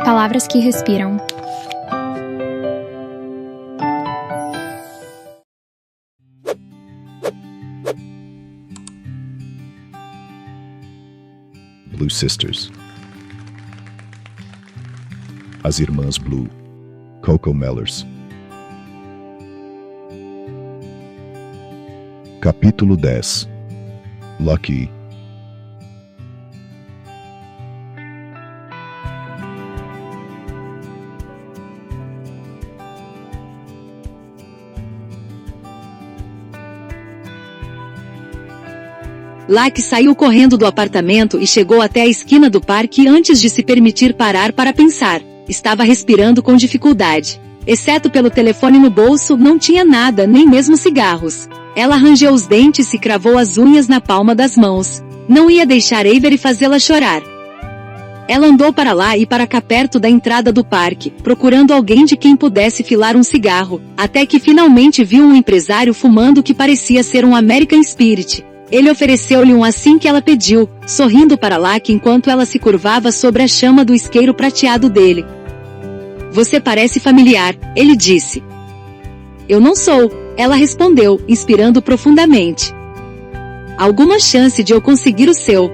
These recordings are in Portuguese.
Palavras que respiram. Blue Sisters. As Irmãs Blue, Coco Mellers. Capítulo 10. Lucky. Lucky saiu correndo do apartamento e chegou até a esquina do parque antes de se permitir parar para pensar. Estava respirando com dificuldade. Exceto pelo telefone no bolso, não tinha nada, nem mesmo cigarros. Ela rangeu os dentes e cravou as unhas na palma das mãos. Não ia deixar Avery fazê-la chorar. Ela andou para lá e para cá perto da entrada do parque, procurando alguém de quem pudesse filar um cigarro, até que finalmente viu um empresário fumando que parecia ser um American Spirit. Ele ofereceu-lhe um assim que ela pediu, sorrindo para Lucky enquanto ela se curvava sobre a chama do isqueiro prateado dele. "Você parece familiar", ele disse. "Eu não sou", ela respondeu, inspirando profundamente. "Alguma chance de eu conseguir o seu?"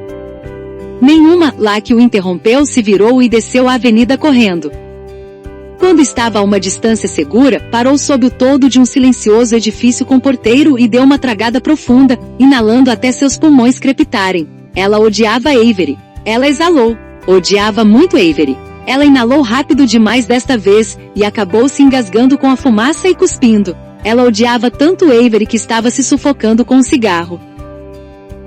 "Nenhuma", Lucky o interrompeu, se virou e desceu a avenida correndo. Quando estava a uma distância segura, parou sob o toldo de um silencioso edifício com porteiro e deu uma tragada profunda, inalando até seus pulmões crepitarem. Ela odiava Avery. Ela exalou. Odiava muito Avery. Ela inalou rápido demais desta vez, e acabou se engasgando com a fumaça e cuspindo. Ela odiava tanto Avery que estava se sufocando com um cigarro.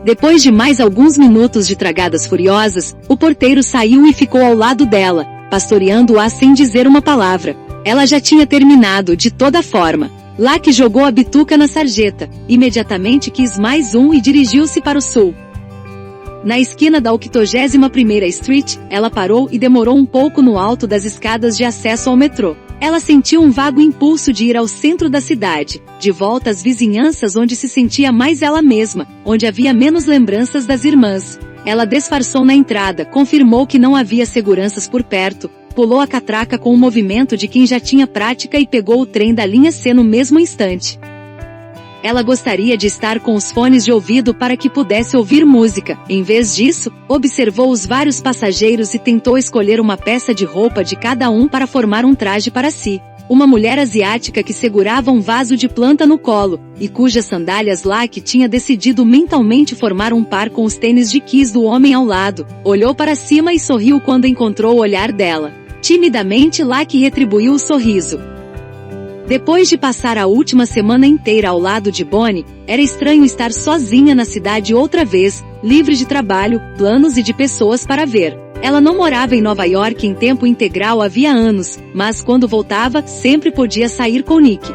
Depois de mais alguns minutos de tragadas furiosas, o porteiro saiu e ficou ao lado dela, pastoreando-a sem dizer uma palavra. Ela já tinha terminado, de toda forma. Lucky jogou a bituca na sarjeta, imediatamente quis mais um e dirigiu-se para o sul. Na esquina da 81ª Street, ela parou e demorou um pouco no alto das escadas de acesso ao metrô. Ela sentiu um vago impulso de ir ao centro da cidade, de volta às vizinhanças onde se sentia mais ela mesma, onde havia menos lembranças das irmãs. Ela disfarçou na entrada, confirmou que não havia seguranças por perto, pulou a catraca com o movimento de quem já tinha prática e pegou o trem da linha C no mesmo instante. Ela gostaria de estar com os fones de ouvido para que pudesse ouvir música. Em vez disso, observou os vários passageiros e tentou escolher uma peça de roupa de cada um para formar um traje para si. Uma mulher asiática que segurava um vaso de planta no colo, e cujas sandálias Lucky tinha decidido mentalmente formar um par com os tênis de Kiss do homem ao lado, olhou para cima e sorriu quando encontrou o olhar dela. Timidamente Lucky retribuiu o sorriso. Depois de passar a última semana inteira ao lado de Bonnie, era estranho estar sozinha na cidade outra vez, livre de trabalho, planos e de pessoas para ver. Ela não morava em Nova York em tempo integral havia anos, mas quando voltava, sempre podia sair com Nick.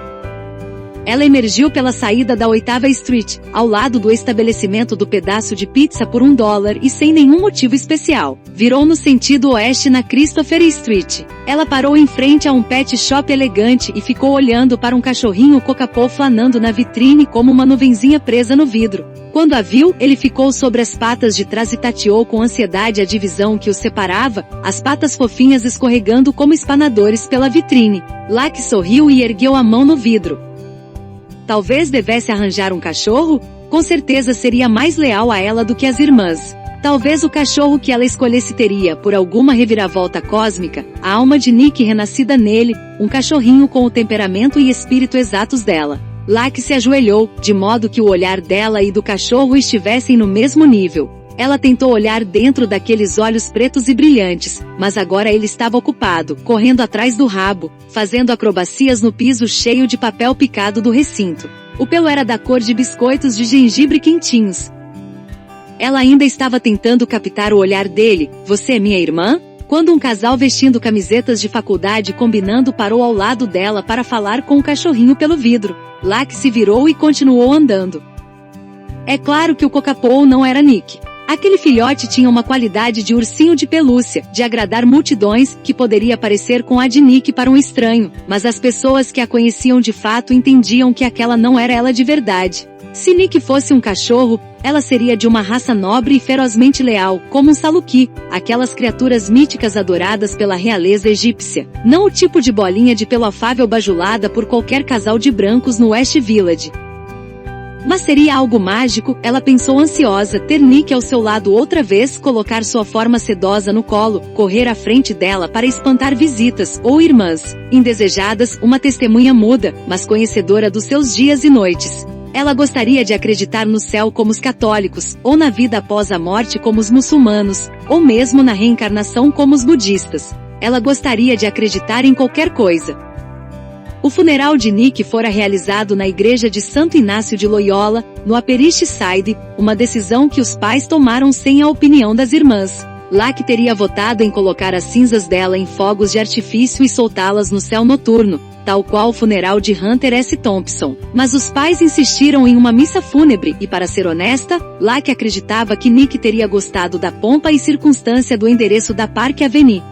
Ela emergiu pela saída da 8ª Street, ao lado do estabelecimento do pedaço de pizza por $1 e sem nenhum motivo especial. Virou no sentido oeste na Christopher Street. Ela parou em frente a um pet shop elegante e ficou olhando para um cachorrinho cockapoo flanando na vitrine como uma nuvenzinha presa no vidro. Quando a viu, ele ficou sobre as patas de trás e tateou com ansiedade a divisão que os separava, as patas fofinhas escorregando como espanadores pela vitrine. Lucky sorriu e ergueu a mão no vidro. Talvez devesse arranjar um cachorro? Com certeza seria mais leal a ela do que as irmãs. Talvez o cachorro que ela escolhesse teria, por alguma reviravolta cósmica, a alma de Nick renascida nele, um cachorrinho com o temperamento e espírito exatos dela. Lucky se ajoelhou, de modo que o olhar dela e do cachorro estivessem no mesmo nível. Ela tentou olhar dentro daqueles olhos pretos e brilhantes, mas agora ele estava ocupado, correndo atrás do rabo, fazendo acrobacias no piso cheio de papel picado do recinto. O pelo era da cor de biscoitos de gengibre quentinhos. Ela ainda estava tentando captar o olhar dele. "Você é minha irmã?" Quando um casal vestindo camisetas de faculdade combinando parou ao lado dela para falar com o cachorrinho pelo vidro. Lucky se virou e continuou andando. É claro que o cockapoo não era Nick. Aquele filhote tinha uma qualidade de ursinho de pelúcia, de agradar multidões, que poderia parecer com a de Nick para um estranho, mas as pessoas que a conheciam de fato entendiam que aquela não era ela de verdade. Se Nick fosse um cachorro, Ela seria de uma raça nobre e ferozmente leal, como um Saluki, aquelas criaturas míticas adoradas pela realeza egípcia. Não o tipo de bolinha de pelo afável bajulada por qualquer casal de brancos no West Village. Mas seria algo mágico, ela pensou ansiosa, ter Nick ao seu lado outra vez, colocar sua forma sedosa no colo, correr à frente dela para espantar visitas, ou irmãs, indesejadas, uma testemunha muda, mas conhecedora dos seus dias e noites. Ela gostaria de acreditar no céu como os católicos, ou na vida após a morte como os muçulmanos, ou mesmo na reencarnação como os budistas. Ela gostaria de acreditar em qualquer coisa. O funeral de Nick fora realizado na igreja de Santo Inácio de Loyola, no Upper East Side, uma decisão que os pais tomaram sem a opinião das irmãs. Lacey teria votado em colocar as cinzas dela em fogos de artifício e soltá-las no céu noturno, tal qual o funeral de Hunter S. Thompson. Mas os pais insistiram em uma missa fúnebre e, para ser honesta, Lacey acreditava que Nick teria gostado da pompa e circunstância do endereço da Park Avenue.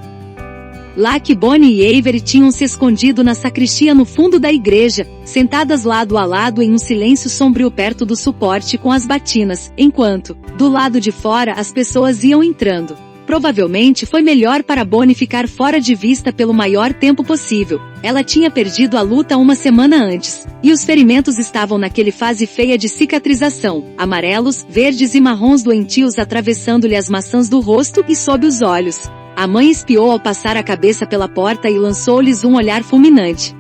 Lacey, Bonnie e Avery tinham se escondido na sacristia no fundo da igreja, sentadas lado a lado em um silêncio sombrio perto do suporte com as batinas, enquanto, do lado de fora, as pessoas iam entrando. Provavelmente foi melhor para Bonnie ficar fora de vista pelo maior tempo possível. Ela tinha perdido a luta uma semana antes, e os ferimentos estavam naquele fase feia de cicatrização, amarelos, verdes e marrons doentios atravessando-lhe as maçãs do rosto e sob os olhos. A mãe espiou ao passar a cabeça pela porta e lançou-lhes um olhar fulminante.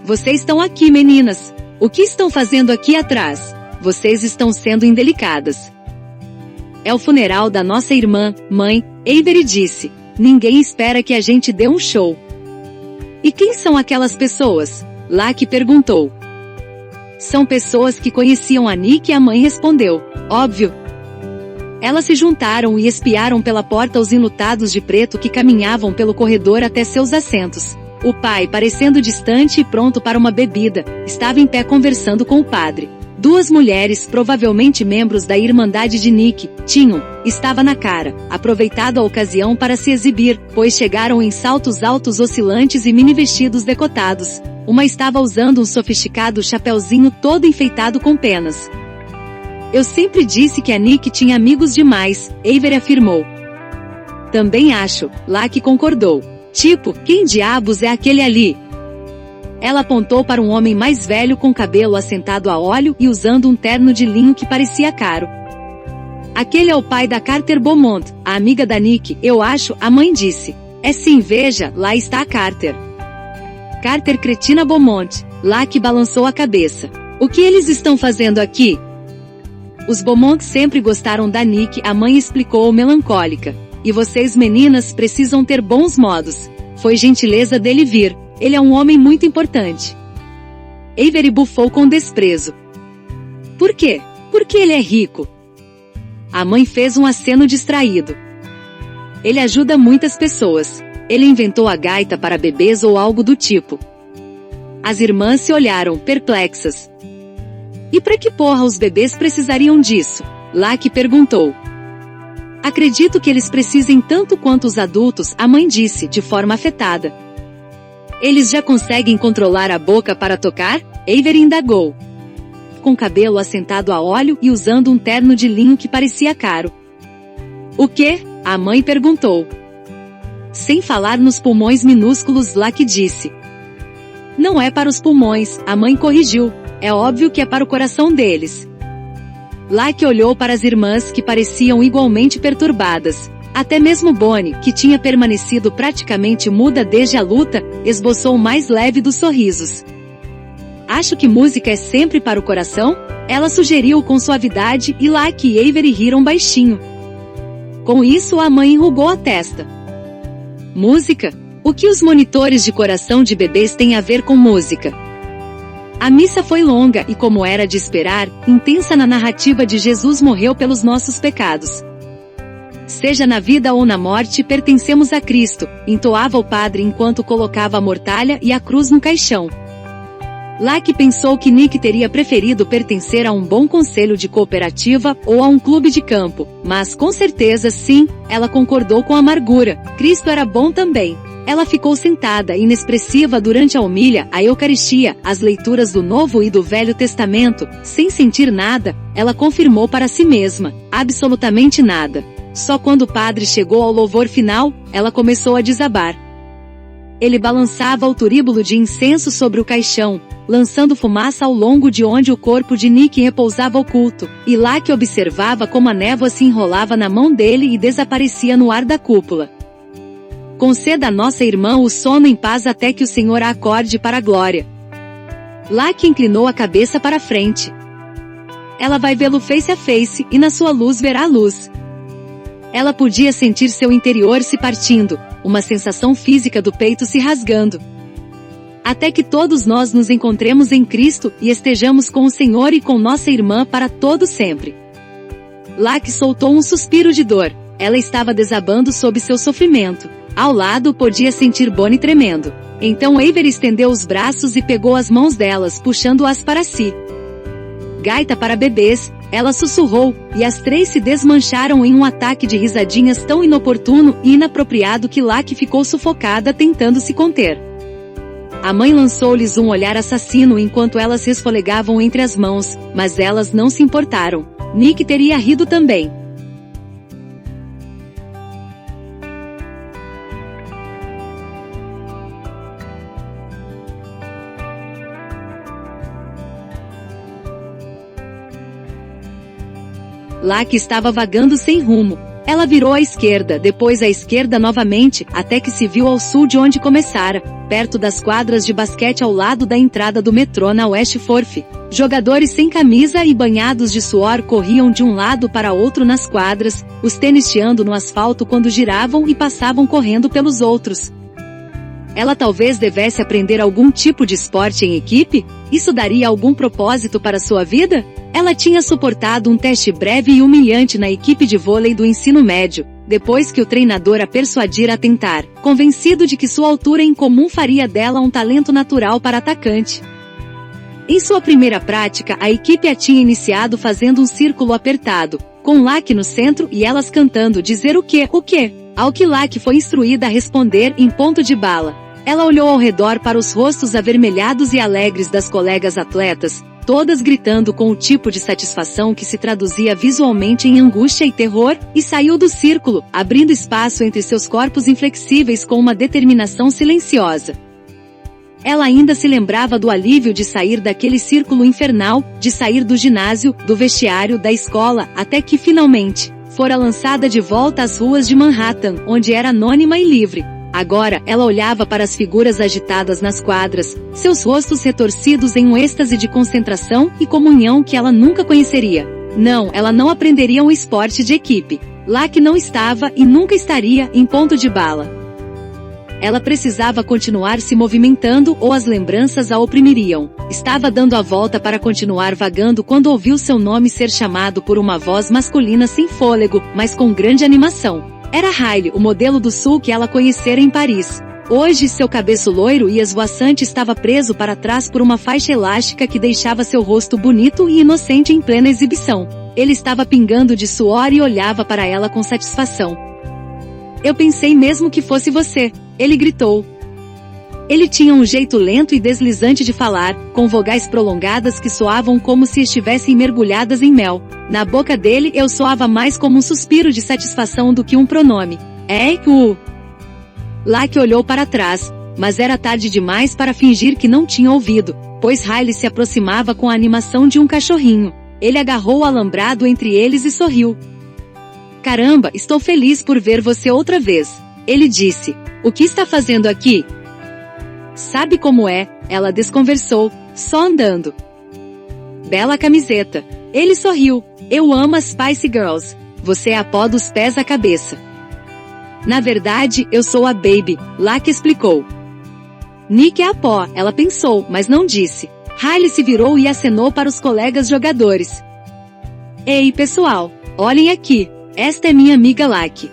Vocês estão aqui, meninas. O que estão fazendo aqui atrás? Vocês estão sendo indelicadas. É o funeral da nossa irmã, mãe, Avery disse. Ninguém espera que a gente dê um show. E quem são aquelas pessoas? Lacey perguntou. São pessoas que conheciam a Nick e a mãe respondeu. Óbvio. Elas se juntaram e espiaram pela porta os enlutados de preto que caminhavam pelo corredor até seus assentos. O pai, parecendo distante e pronto para uma bebida, estava em pé conversando com o padre. Duas mulheres, provavelmente membros da Irmandade de Nick, estava na cara, aproveitado a ocasião para se exibir, pois chegaram em saltos altos oscilantes e mini-vestidos decotados. Uma estava usando um sofisticado chapeuzinho todo enfeitado com penas. Eu sempre disse que a Nick tinha amigos demais, Avery afirmou. Também acho, Lacey concordou. Tipo, quem diabos é aquele ali? Ela apontou para um homem mais velho com cabelo assentado a óleo e usando um terno de linho que parecia caro. Aquele é o pai da Carter Beaumont, a amiga da Nick, eu acho, a mãe disse. É sim, veja, lá está a Carter. Carter Cretina Beaumont, Lacey balançou a cabeça. O que eles estão fazendo aqui? Os Beaumont sempre gostaram da Nick, a mãe explicou melancólica. E vocês meninas precisam ter bons modos. Foi gentileza dele vir. Ele é um homem muito importante. Avery bufou com desprezo. Por quê? Porque ele é rico. A mãe fez um aceno distraído. Ele ajuda muitas pessoas. Ele inventou a gaita para bebês ou algo do tipo. As irmãs se olharam, perplexas. E para que porra os bebês precisariam disso? Lacey perguntou. Acredito que eles precisem tanto quanto os adultos, a mãe disse, de forma afetada. Eles já conseguem controlar a boca para tocar? Avery indagou. Com cabelo assentado a óleo e usando um terno de linho que parecia caro. O quê? A mãe perguntou. Sem falar nos pulmões minúsculos, Lacey disse. Não é para os pulmões, a mãe corrigiu. É óbvio que é para o coração deles. Lacey olhou para as irmãs que pareciam igualmente perturbadas. Até mesmo Bonnie, que tinha permanecido praticamente muda desde a luta, esboçou o mais leve dos sorrisos. Acho que música é sempre para o coração? Ela sugeriu com suavidade e Lacey e Avery riram baixinho. Com isso a mãe enrugou a testa. Música? O que os monitores de coração de bebês têm a ver com música? A missa foi longa e, como era de esperar, intensa na narrativa de Jesus morreu pelos nossos pecados. Seja na vida ou na morte, pertencemos a Cristo, entoava o padre enquanto colocava a mortalha e a cruz no caixão. Lacey pensou que Nick teria preferido pertencer a um bom conselho de cooperativa ou a um clube de campo, mas com certeza sim, ela concordou com amargura, Cristo era bom também. Ela ficou sentada, inexpressiva durante a homilia, a Eucaristia, as leituras do Novo e do Velho Testamento, sem sentir nada. Ela confirmou para si mesma, absolutamente nada. Só quando o padre chegou ao louvor final, ela começou a desabar. Ele balançava o turíbulo de incenso sobre o caixão, lançando fumaça ao longo de onde o corpo de Nick repousava oculto, e Locke observava como a névoa se enrolava na mão dele e desaparecia no ar da cúpula. Conceda a nossa irmã o sono em paz até que o Senhor a acorde para a glória. Locke inclinou a cabeça para frente. Ela vai vê-lo face a face, e na sua luz verá a luz. Ela podia sentir seu interior se partindo, uma sensação física do peito se rasgando. Até que todos nós nos encontremos em Cristo, e estejamos com o Senhor e com nossa irmã para todo sempre. Locke soltou um suspiro de dor. Ela estava desabando sob seu sofrimento. Ao lado podia sentir Bonnie tremendo. Então Avery estendeu os braços e pegou as mãos delas, puxando-as para si. Gaita para bebês, ela sussurrou, e as três se desmancharam em um ataque de risadinhas tão inoportuno e inapropriado que Locke ficou sufocada tentando se conter. A mãe lançou-lhes um olhar assassino enquanto elas resfolegavam entre as mãos, mas elas não se importaram. Nick teria rido também. Locke estava vagando sem rumo. Ela virou à esquerda, depois à esquerda novamente, até que se viu ao sul de onde começara, perto das quadras de basquete ao lado da entrada do metrô na West Fourth. Jogadores sem camisa e banhados de suor corriam de um lado para outro nas quadras, os tênis chiando no asfalto quando giravam e passavam correndo pelos outros. Ela talvez devesse aprender algum tipo de esporte em equipe? Isso daria algum propósito para sua vida? Ela tinha suportado um teste breve e humilhante na equipe de vôlei do ensino médio, depois que o treinador a persuadira a tentar, convencido de que sua altura incomum faria dela um talento natural para atacante. Em sua primeira prática, a equipe a tinha iniciado fazendo um círculo apertado, com Locke no centro e elas cantando dizer o quê? Ao que Locke foi instruída a responder em ponto de bala. Ela olhou ao redor para os rostos avermelhados e alegres das colegas atletas, todas gritando com o tipo de satisfação que se traduzia visualmente em angústia e terror, e saiu do círculo, abrindo espaço entre seus corpos inflexíveis com uma determinação silenciosa. Ela ainda se lembrava do alívio de sair daquele círculo infernal, de sair do ginásio, do vestiário, da escola, até que finalmente fora lançada de volta às ruas de Manhattan, onde era anônima e livre. Agora, ela olhava para as figuras agitadas nas quadras, seus rostos retorcidos em um êxtase de concentração e comunhão que ela nunca conheceria. Não, ela não aprenderia um esporte de equipe. Locke não estava e nunca estaria em ponto de bala. Ela precisava continuar se movimentando ou as lembranças a oprimiriam. Estava dando a volta para continuar vagando quando ouviu seu nome ser chamado por uma voz masculina sem fôlego, mas com grande animação. Era Riley, o modelo do sul que ela conhecera em Paris. Hoje seu cabeço loiro e esvoaçante estava preso para trás por uma faixa elástica que deixava seu rosto bonito e inocente em plena exibição. Ele estava pingando de suor e olhava para ela com satisfação. Eu pensei mesmo que fosse você, ele gritou. Ele tinha um jeito lento e deslizante de falar, com vogais prolongadas que soavam como se estivessem mergulhadas em mel. Na boca dele eu soava mais como um suspiro de satisfação do que um pronome. Locke olhou para trás, mas era tarde demais para fingir que não tinha ouvido, pois Riley se aproximava com a animação de um cachorrinho. Ele agarrou o alambrado entre eles e sorriu. Caramba, estou feliz por ver você outra vez. Ele disse. O que está fazendo aqui? Sabe como é, ela desconversou, só andando. Bela camiseta. Ele sorriu. Eu amo as Spice Girls. Você é a pó dos pés à cabeça. Na verdade, eu sou a Baby, Locke explicou. Nick é a pó, ela pensou, mas não disse. Riley se virou e acenou para os colegas jogadores. Ei, pessoal, olhem aqui. Esta é minha amiga Locke.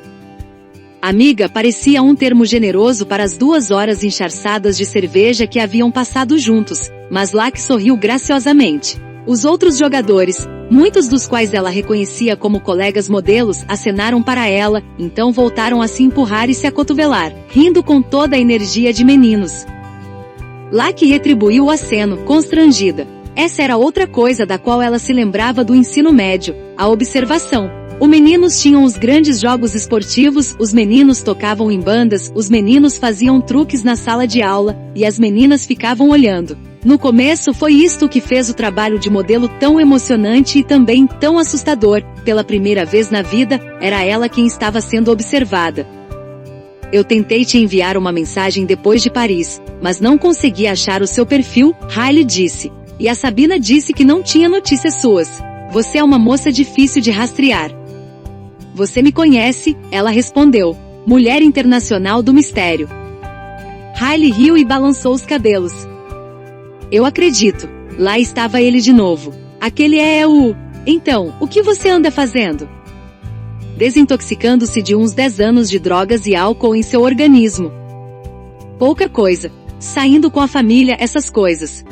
Amiga parecia um termo generoso para as 2 horas encharçadas de cerveja que haviam passado juntos, mas Locke sorriu graciosamente. Os outros jogadores, Muitos dos quais ela reconhecia como colegas modelos acenaram para ela, então voltaram a se empurrar e se acotovelar, rindo com toda a energia de meninos. Lucky retribuiu o aceno, constrangida. Essa era outra coisa da qual ela se lembrava do ensino médio, a observação. Os meninos tinham os grandes jogos esportivos, os meninos tocavam em bandas, os meninos faziam truques na sala de aula, e as meninas ficavam olhando. No começo foi isto que fez o trabalho de modelo tão emocionante e também tão assustador. Pela primeira vez na vida, era ela quem estava sendo observada. Eu tentei te enviar uma mensagem depois de Paris, mas não consegui achar o seu perfil, Riley disse. E a Sabina disse que não tinha notícias suas. Você é uma moça difícil de rastrear. Você me conhece, ela respondeu. Mulher internacional do mistério. Riley riu e balançou os cabelos. Eu acredito. Lá estava ele de novo. Aquele é o... Então, o que você anda fazendo? Desintoxicando-se de uns 10 anos de drogas e álcool em seu organismo. Pouca coisa. Saindo com a família, essas coisas.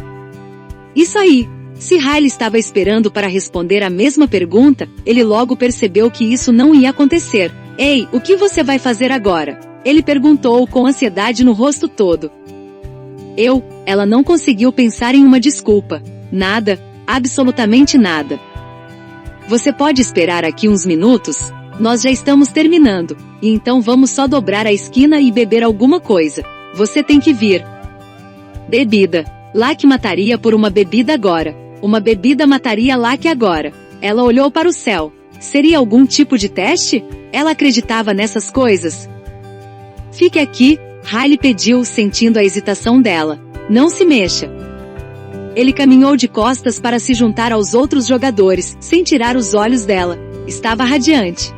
Isso aí. Se Riley estava esperando para responder a mesma pergunta, ele logo percebeu que isso não ia acontecer. Ei, o que você vai fazer agora? Ele perguntou com ansiedade no rosto todo. Ela não conseguiu pensar em uma desculpa. Nada, absolutamente nada. Você pode esperar aqui uns minutos? Nós já estamos terminando, e então vamos só dobrar a esquina e beber alguma coisa. Você tem que vir. Bebida. Lucky mataria por uma bebida agora. Uma bebida mataria Lucky agora. Ela olhou para o céu. Seria algum tipo de teste? Ela acreditava nessas coisas. Fique aqui, Riley pediu, sentindo a hesitação dela. Não se mexa. Ele caminhou de costas para se juntar aos outros jogadores, sem tirar os olhos dela. Estava radiante.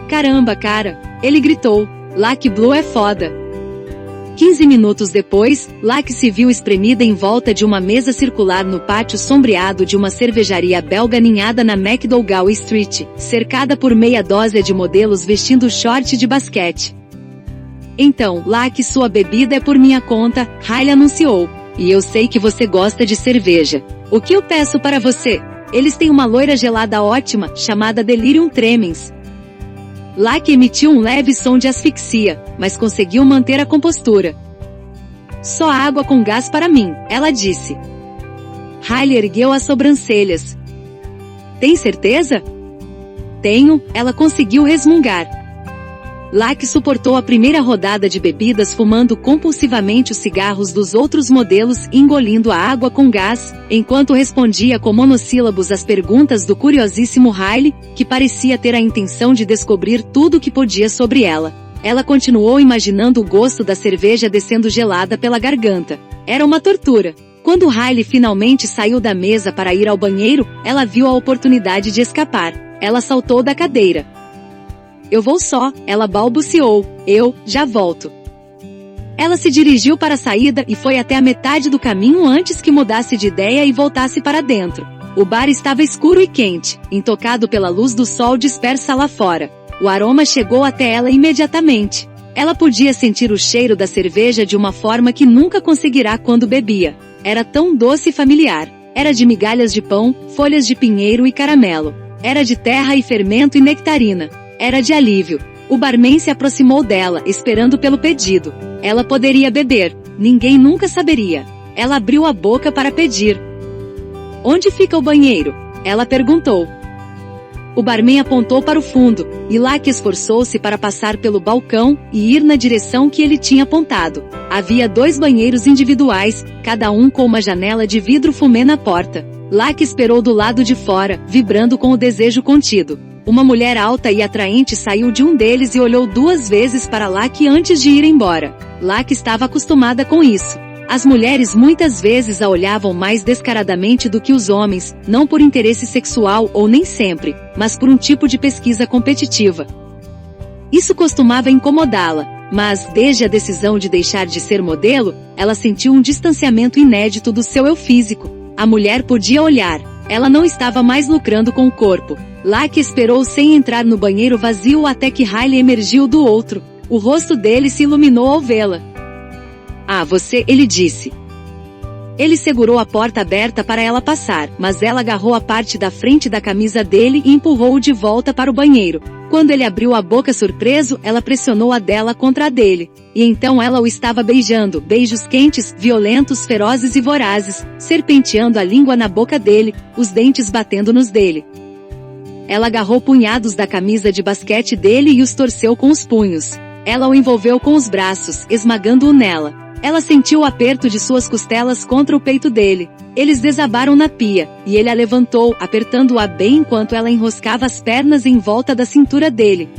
Caramba, cara! Ele gritou. Lucky Blue é foda. 15 minutos depois, Lucky se viu espremida em volta de uma mesa circular no pátio sombreado de uma cervejaria belga ninhada na McDougall Street, cercada por meia dúzia de modelos vestindo short de basquete. Então, Lucky, sua bebida é por minha conta, Riley anunciou. E eu sei que você gosta de cerveja. O que eu peço para você? Eles têm uma loira gelada ótima, chamada Delirium Tremens. Lucky emitiu um leve som de asfixia, mas conseguiu manter a compostura. Só água com gás para mim, ela disse. Riley ergueu as sobrancelhas. Tem certeza? Tenho, ela conseguiu resmungar. Lucky suportou a primeira rodada de bebidas fumando compulsivamente os cigarros dos outros modelos e engolindo a água com gás, enquanto respondia com monossílabos às perguntas do curiosíssimo Riley, que parecia ter a intenção de descobrir tudo o que podia sobre ela. Ela continuou imaginando o gosto da cerveja descendo gelada pela garganta. Era uma tortura. Quando Riley finalmente saiu da mesa para ir ao banheiro, ela viu a oportunidade de escapar. Ela saltou da cadeira. Eu vou só, ela balbuciou. Eu, já volto. Ela se dirigiu para a saída e foi até a metade do caminho antes que mudasse de ideia e voltasse para dentro. O bar estava escuro e quente, intocado pela luz do sol dispersa lá fora. O aroma chegou até ela imediatamente. Ela podia sentir o cheiro da cerveja de uma forma que nunca conseguirá quando bebia. Era tão doce e familiar. Era de migalhas de pão, folhas de pinheiro e caramelo. Era de terra e fermento e nectarina. Era de alívio. O barman se aproximou dela, esperando pelo pedido. Ela poderia beber. Ninguém nunca saberia. Ela abriu a boca para pedir. Onde fica o banheiro? Ela perguntou. O barman apontou para o fundo, e Lucky esforçou-se para passar pelo balcão e ir na direção que ele tinha apontado. Havia 2 banheiros individuais, cada um com uma janela de vidro fumê na porta. Lucky esperou do lado de fora, vibrando com o desejo contido. Uma mulher alta e atraente saiu de um deles e olhou 2 vezes para Lucky antes de ir embora. Lucky estava acostumada com isso. As mulheres muitas vezes a olhavam mais descaradamente do que os homens, não por interesse sexual ou nem sempre, mas por um tipo de pesquisa competitiva. Isso costumava incomodá-la, mas, desde a decisão de deixar de ser modelo, ela sentiu um distanciamento inédito do seu eu físico. A mulher podia olhar. Ela não estava mais lucrando com o corpo. Lucky esperou sem entrar no banheiro vazio até que Riley emergiu do outro. O rosto dele se iluminou ao vê-la. Ah, você, ele disse. Ele segurou a porta aberta para ela passar, mas ela agarrou a parte da frente da camisa dele e empurrou-o de volta para o banheiro. Quando ele abriu a boca surpreso, ela pressionou a dela contra a dele. E então ela o estava beijando, beijos quentes, violentos, ferozes e vorazes, serpenteando a língua na boca dele, os dentes batendo nos dele. Ela agarrou punhados da camisa de basquete dele e os torceu com os punhos. Ela o envolveu com os braços, esmagando-o nela. Ela sentiu o aperto de suas costelas contra o peito dele. Eles desabaram na pia, e ele a levantou, apertando-a bem enquanto ela enroscava as pernas em volta da cintura dele.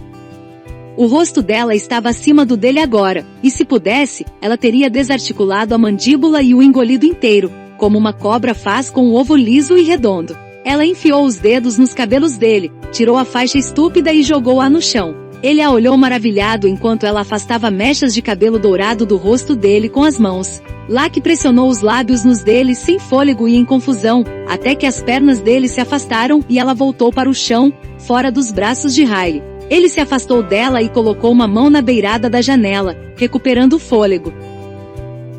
O rosto dela estava acima do dele agora, e se pudesse, ela teria desarticulado a mandíbula e o engolido inteiro, como uma cobra faz com um ovo liso e redondo. Ela enfiou os dedos nos cabelos dele, tirou a faixa estúpida e jogou-a no chão. Ele a olhou maravilhado enquanto ela afastava mechas de cabelo dourado do rosto dele com as mãos. Locke pressionou os lábios nos dele sem fôlego e em confusão, até que as pernas dele se afastaram e ela voltou para o chão, fora dos braços de Riley. Ele se afastou dela e colocou uma mão na beirada da janela, recuperando o fôlego.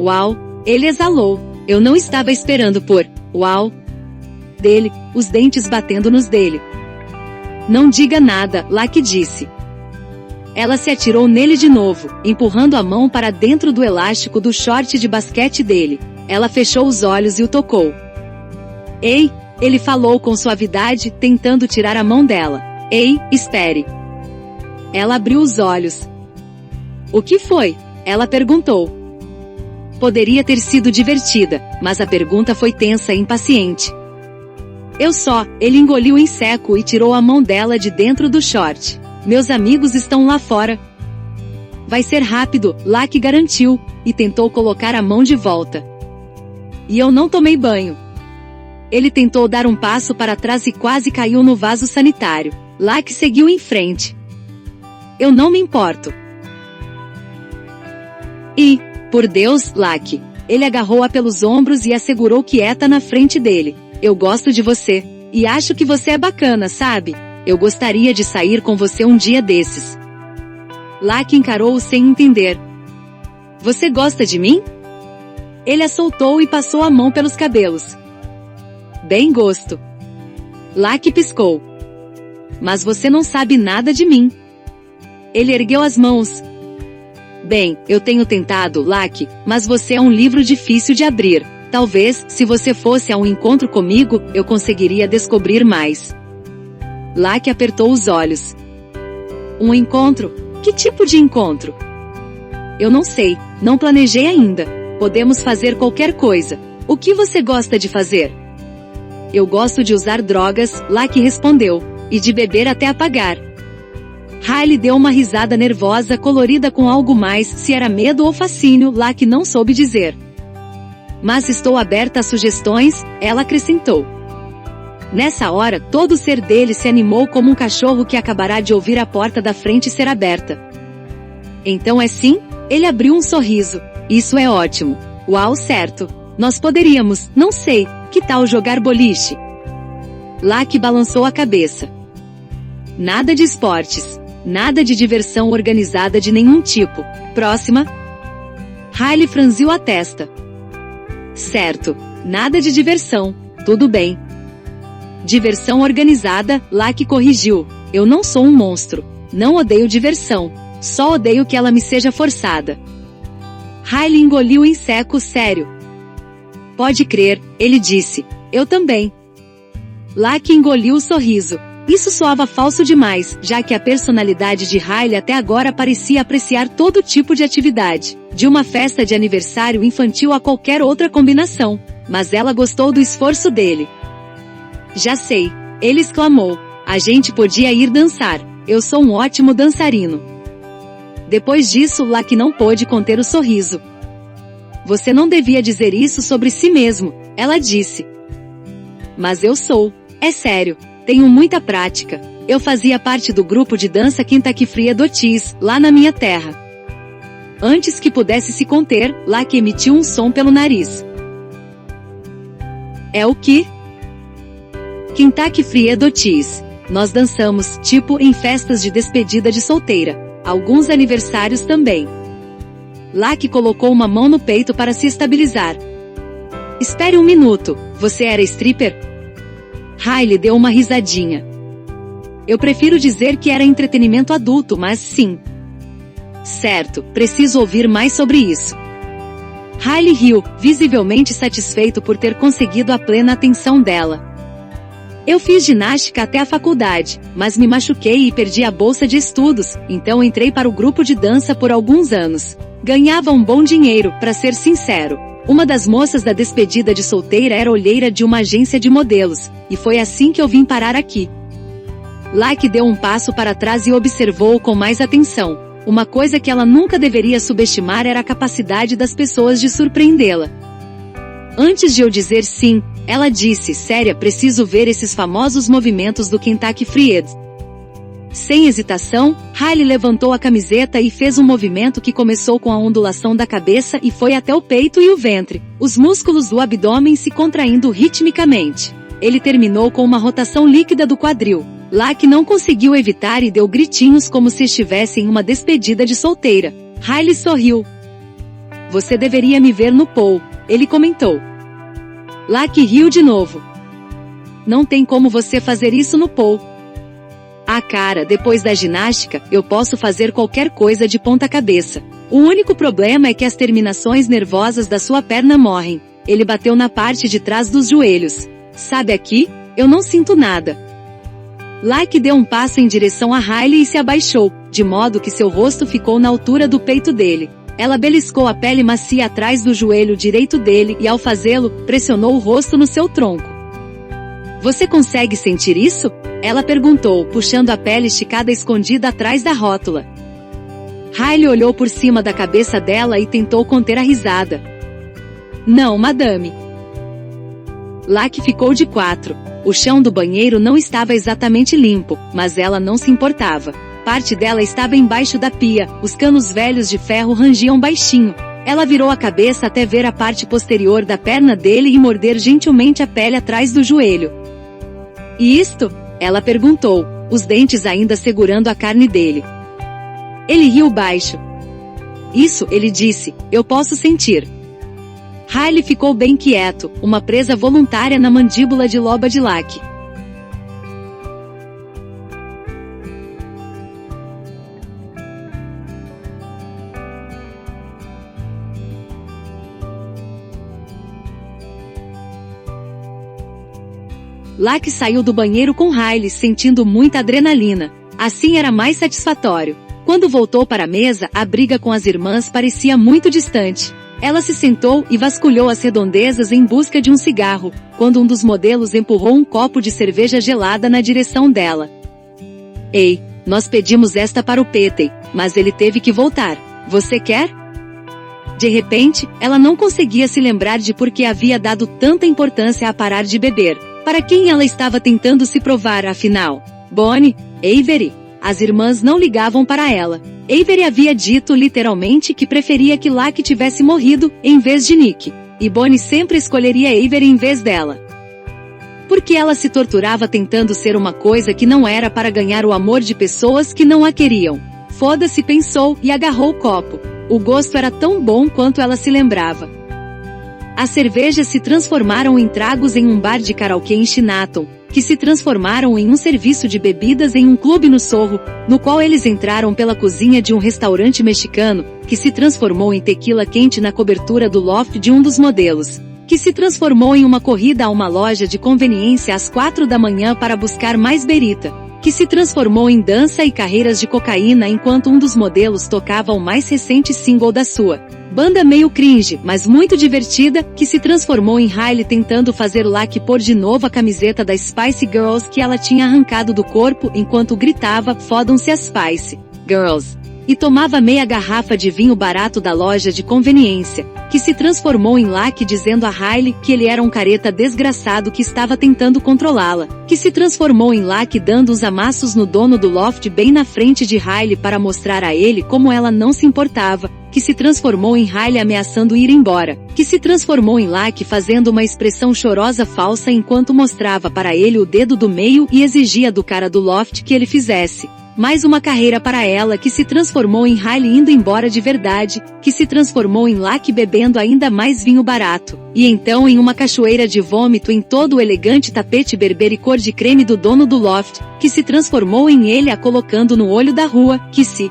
Uau! Ele exalou. Eu não estava esperando por uau! Dele, os dentes batendo nos dele. Não diga nada, Locke disse. Ela se atirou nele de novo, empurrando a mão para dentro do elástico do short de basquete dele. Ela fechou os olhos e o tocou. Ei, ele falou com suavidade, tentando tirar a mão dela. Ei, espere. Ela abriu os olhos. O que foi? Ela perguntou. Poderia ter sido divertida, mas a pergunta foi tensa e impaciente. Ele engoliu em seco e tirou a mão dela de dentro do short. Meus amigos estão lá fora. Vai ser rápido, Locke garantiu, e tentou colocar a mão de volta. E eu não tomei banho. Ele tentou dar um passo para trás e quase caiu no vaso sanitário. Locke seguiu em frente. Eu não me importo. E, por Deus, Locke. Ele agarrou-a pelos ombros e a segurou quieta na frente dele. Eu gosto de você. E acho que você é bacana, sabe? Eu gostaria de sair com você um dia desses. Locke encarou-o sem entender. Você gosta de mim? Ele a soltou e passou a mão pelos cabelos. Bem gosto. Locke piscou. Mas você não sabe nada de mim. Ele ergueu as mãos. Bem, eu tenho tentado, Locke, mas você é um livro difícil de abrir. Talvez, se você fosse a um encontro comigo, eu conseguiria descobrir mais. Locke apertou os olhos. Um encontro? Que tipo de encontro? Eu não sei, não planejei ainda. Podemos fazer qualquer coisa. O que você gosta de fazer? Eu gosto de usar drogas, Locke respondeu, e de beber até apagar. Riley deu uma risada nervosa colorida com algo mais, se era medo ou fascínio, Locke não soube dizer. Mas estou aberta a sugestões, ela acrescentou. Nessa hora, todo o ser dele se animou como um cachorro que acabará de ouvir a porta da frente ser aberta. Então é sim? Ele abriu um sorriso. Isso é ótimo. Uau, certo. Nós poderíamos, não sei, que tal jogar boliche? Locke balançou a cabeça. Nada de esportes. Nada de diversão organizada de nenhum tipo. Próxima. Riley franziu a testa. Certo. Nada de diversão. Tudo bem. Diversão organizada, Locke corrigiu. Eu não sou um monstro. Não odeio diversão. Só odeio que ela me seja forçada. Riley engoliu em seco sério. Pode crer, ele disse. Eu também. Locke engoliu o sorriso. Isso soava falso demais, já que a personalidade de Riley até agora parecia apreciar todo tipo de atividade. De uma festa de aniversário infantil a qualquer outra combinação. Mas ela gostou do esforço dele. Já sei, ele exclamou. A gente podia ir dançar. Eu sou um ótimo dançarino. Depois disso, Locke não pôde conter o sorriso. Você não devia dizer isso sobre si mesmo, ela disse. Mas eu sou. É sério. Tenho muita prática. Eu fazia parte do grupo de dança Kentucky Fried Otis, lá na minha terra. Antes que pudesse se conter, Locke emitiu um som pelo nariz. É o que? Kentucky Fried Otis. Nós dançamos, tipo, em festas de despedida de solteira. Alguns aniversários também. Locke colocou uma mão no peito para se estabilizar. Espere um minuto, você era stripper? Riley deu uma risadinha. Eu prefiro dizer que era entretenimento adulto, mas sim. Certo, preciso ouvir mais sobre isso. Riley riu, visivelmente satisfeito por ter conseguido a plena atenção dela. Eu fiz ginástica até a faculdade, mas me machuquei e perdi a bolsa de estudos, então entrei para o grupo de dança por alguns anos. Ganhava um bom dinheiro, para ser sincero. Uma das moças da despedida de solteira era olheira de uma agência de modelos, e foi assim que eu vim parar aqui. Locke deu um passo para trás e observou-o com mais atenção. Uma coisa que ela nunca deveria subestimar era a capacidade das pessoas de surpreendê-la. Antes de eu dizer sim, ela disse, séria, preciso ver esses famosos movimentos do Kentucky Fried. Sem hesitação, Riley levantou a camiseta e fez um movimento que começou com a ondulação da cabeça e foi até o peito e o ventre, os músculos do abdômen se contraindo ritmicamente. Ele terminou com uma rotação líquida do quadril. Locke não conseguiu evitar e deu gritinhos como se estivesse em uma despedida de solteira. Riley sorriu. Você deveria me ver no pool, ele comentou. Locke riu de novo. Não tem como você fazer isso no pool. Ah, cara, depois da ginástica, eu posso fazer qualquer coisa de ponta cabeça. O único problema é que as terminações nervosas da sua perna morrem. Ele bateu na parte de trás dos joelhos. Sabe aqui? Eu não sinto nada. Locke deu um passo em direção a Riley e se abaixou, de modo que seu rosto ficou na altura do peito dele. Ela beliscou a pele macia atrás do joelho direito dele e, ao fazê-lo, pressionou o rosto no seu tronco. Você consegue sentir isso? Ela perguntou, puxando a pele esticada escondida atrás da rótula. Riley olhou por cima da cabeça dela e tentou conter a risada. Não, madame. Locke ficou de quatro. O chão do banheiro não estava exatamente limpo, mas ela não se importava. Parte dela estava embaixo da pia, os canos velhos de ferro rangiam baixinho. Ela virou a cabeça até ver a parte posterior da perna dele e morder gentilmente a pele atrás do joelho. E isto? Ela perguntou, os dentes ainda segurando a carne dele. Ele riu baixo. Isso, ele disse, eu posso sentir. Riley ficou bem quieto, uma presa voluntária na mandíbula de loba de Locke. Locke saiu do banheiro com Riley sentindo muita adrenalina. Assim era mais satisfatório. Quando voltou para a mesa, a briga com as irmãs parecia muito distante. Ela se sentou e vasculhou as redondezas em busca de um cigarro, quando um dos modelos empurrou um copo de cerveja gelada na direção dela. Ei, nós pedimos esta para o Petey, mas ele teve que voltar. Você quer? De repente, ela não conseguia se lembrar de por que havia dado tanta importância a parar de beber. Para quem ela estava tentando se provar, afinal? Bonnie? Avery? As irmãs não ligavam para ela. Avery havia dito literalmente que preferia que Locke tivesse morrido, em vez de Nick. E Bonnie sempre escolheria Avery em vez dela. Porque ela se torturava tentando ser uma coisa que não era para ganhar o amor de pessoas que não a queriam. Foda-se, pensou, e agarrou o copo. O gosto era tão bom quanto ela se lembrava. As cervejas se transformaram em tragos em um bar de karaokê em Chinatown, que se transformaram em um serviço de bebidas em um clube no Sorro, no qual eles entraram pela cozinha de um restaurante mexicano, que se transformou em tequila quente na cobertura do loft de um dos modelos, que se transformou em uma corrida a uma loja de conveniência às 4 da manhã para buscar mais berita, que se transformou em dança e carreiras de cocaína enquanto um dos modelos tocava o mais recente single da sua banda meio cringe, mas muito divertida, que se transformou em Riley tentando fazer Locke pôr de novo a camiseta das Spice Girls que ela tinha arrancado do corpo enquanto gritava, fodam-se as Spice Girls, e tomava meia garrafa de vinho barato da loja de conveniência, que se transformou em Locke dizendo a Riley que ele era um careta desgraçado que estava tentando controlá-la, que se transformou em Locke dando uns amassos no dono do loft bem na frente de Riley para mostrar a ele como ela não se importava, que se transformou em Riley ameaçando ir embora, que se transformou em Locke fazendo uma expressão chorosa falsa enquanto mostrava para ele o dedo do meio e exigia do cara do loft que ele fizesse Mais uma carreira para ela que se transformou em Riley indo embora de verdade, que se transformou em Lucky bebendo ainda mais vinho barato, e então em uma cachoeira de vômito em todo o elegante tapete berber e cor de creme do dono do loft, que se transformou em ele a colocando no olho da rua, que se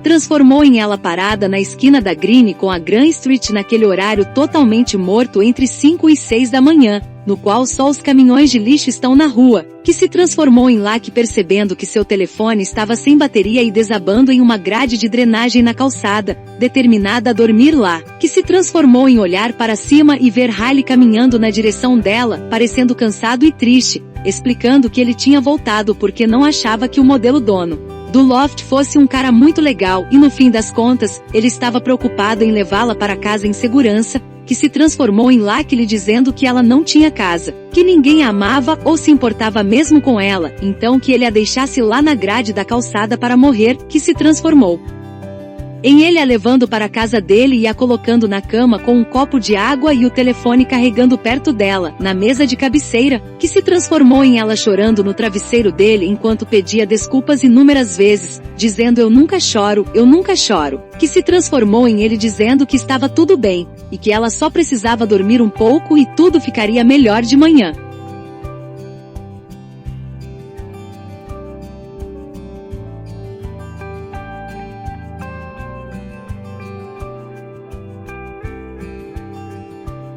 transformou em ela parada na esquina da Green com a Grand Street naquele horário totalmente morto entre 5 e 6 da manhã, no qual só os caminhões de lixo estão na rua, que se transformou em Lucky percebendo que seu telefone estava sem bateria e desabando em uma grade de drenagem na calçada, determinada a dormir lá, que se transformou em olhar para cima e ver Riley caminhando na direção dela, parecendo cansado e triste, explicando que ele tinha voltado porque não achava que o modelo dono do loft fosse um cara muito legal e no fim das contas, ele estava preocupado em levá-la para casa em segurança, que se transformou em Lucky lhe dizendo que ela não tinha casa, que ninguém a amava ou se importava mesmo com ela, então que ele a deixasse lá na grade da calçada para morrer, que se transformou em ele a levando para a casa dele e a colocando na cama com um copo de água e o telefone carregando perto dela, na mesa de cabeceira, que se transformou em ela chorando no travesseiro dele enquanto pedia desculpas inúmeras vezes, dizendo eu nunca choro, que se transformou em ele dizendo que estava tudo bem, e que ela só precisava dormir um pouco e tudo ficaria melhor de manhã.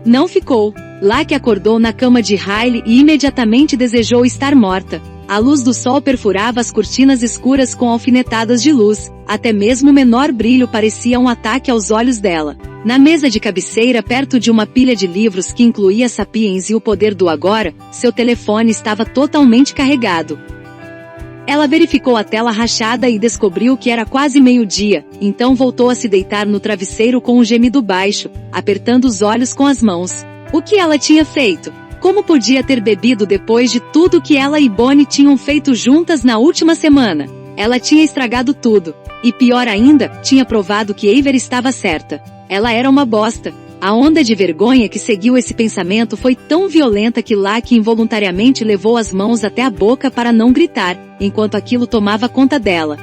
Não ficou. Lucky acordou na cama de Riley e imediatamente desejou estar morta. A luz do sol perfurava as cortinas escuras com alfinetadas de luz, até mesmo o menor brilho parecia um ataque aos olhos dela. Na mesa de cabeceira perto de uma pilha de livros que incluía Sapiens e o Poder do Agora, seu telefone estava totalmente carregado. Ela verificou a tela rachada e descobriu que era quase meio-dia, então voltou a se deitar no travesseiro com um gemido baixo, apertando os olhos com as mãos. O que ela tinha feito? Como podia ter bebido depois de tudo que ela e Bonnie tinham feito juntas na última semana? Ela tinha estragado tudo. E pior ainda, tinha provado que Avery estava certa. Ela era uma bosta. A onda de vergonha que seguiu esse pensamento foi tão violenta que Lucky involuntariamente levou as mãos até a boca para não gritar, enquanto aquilo tomava conta dela.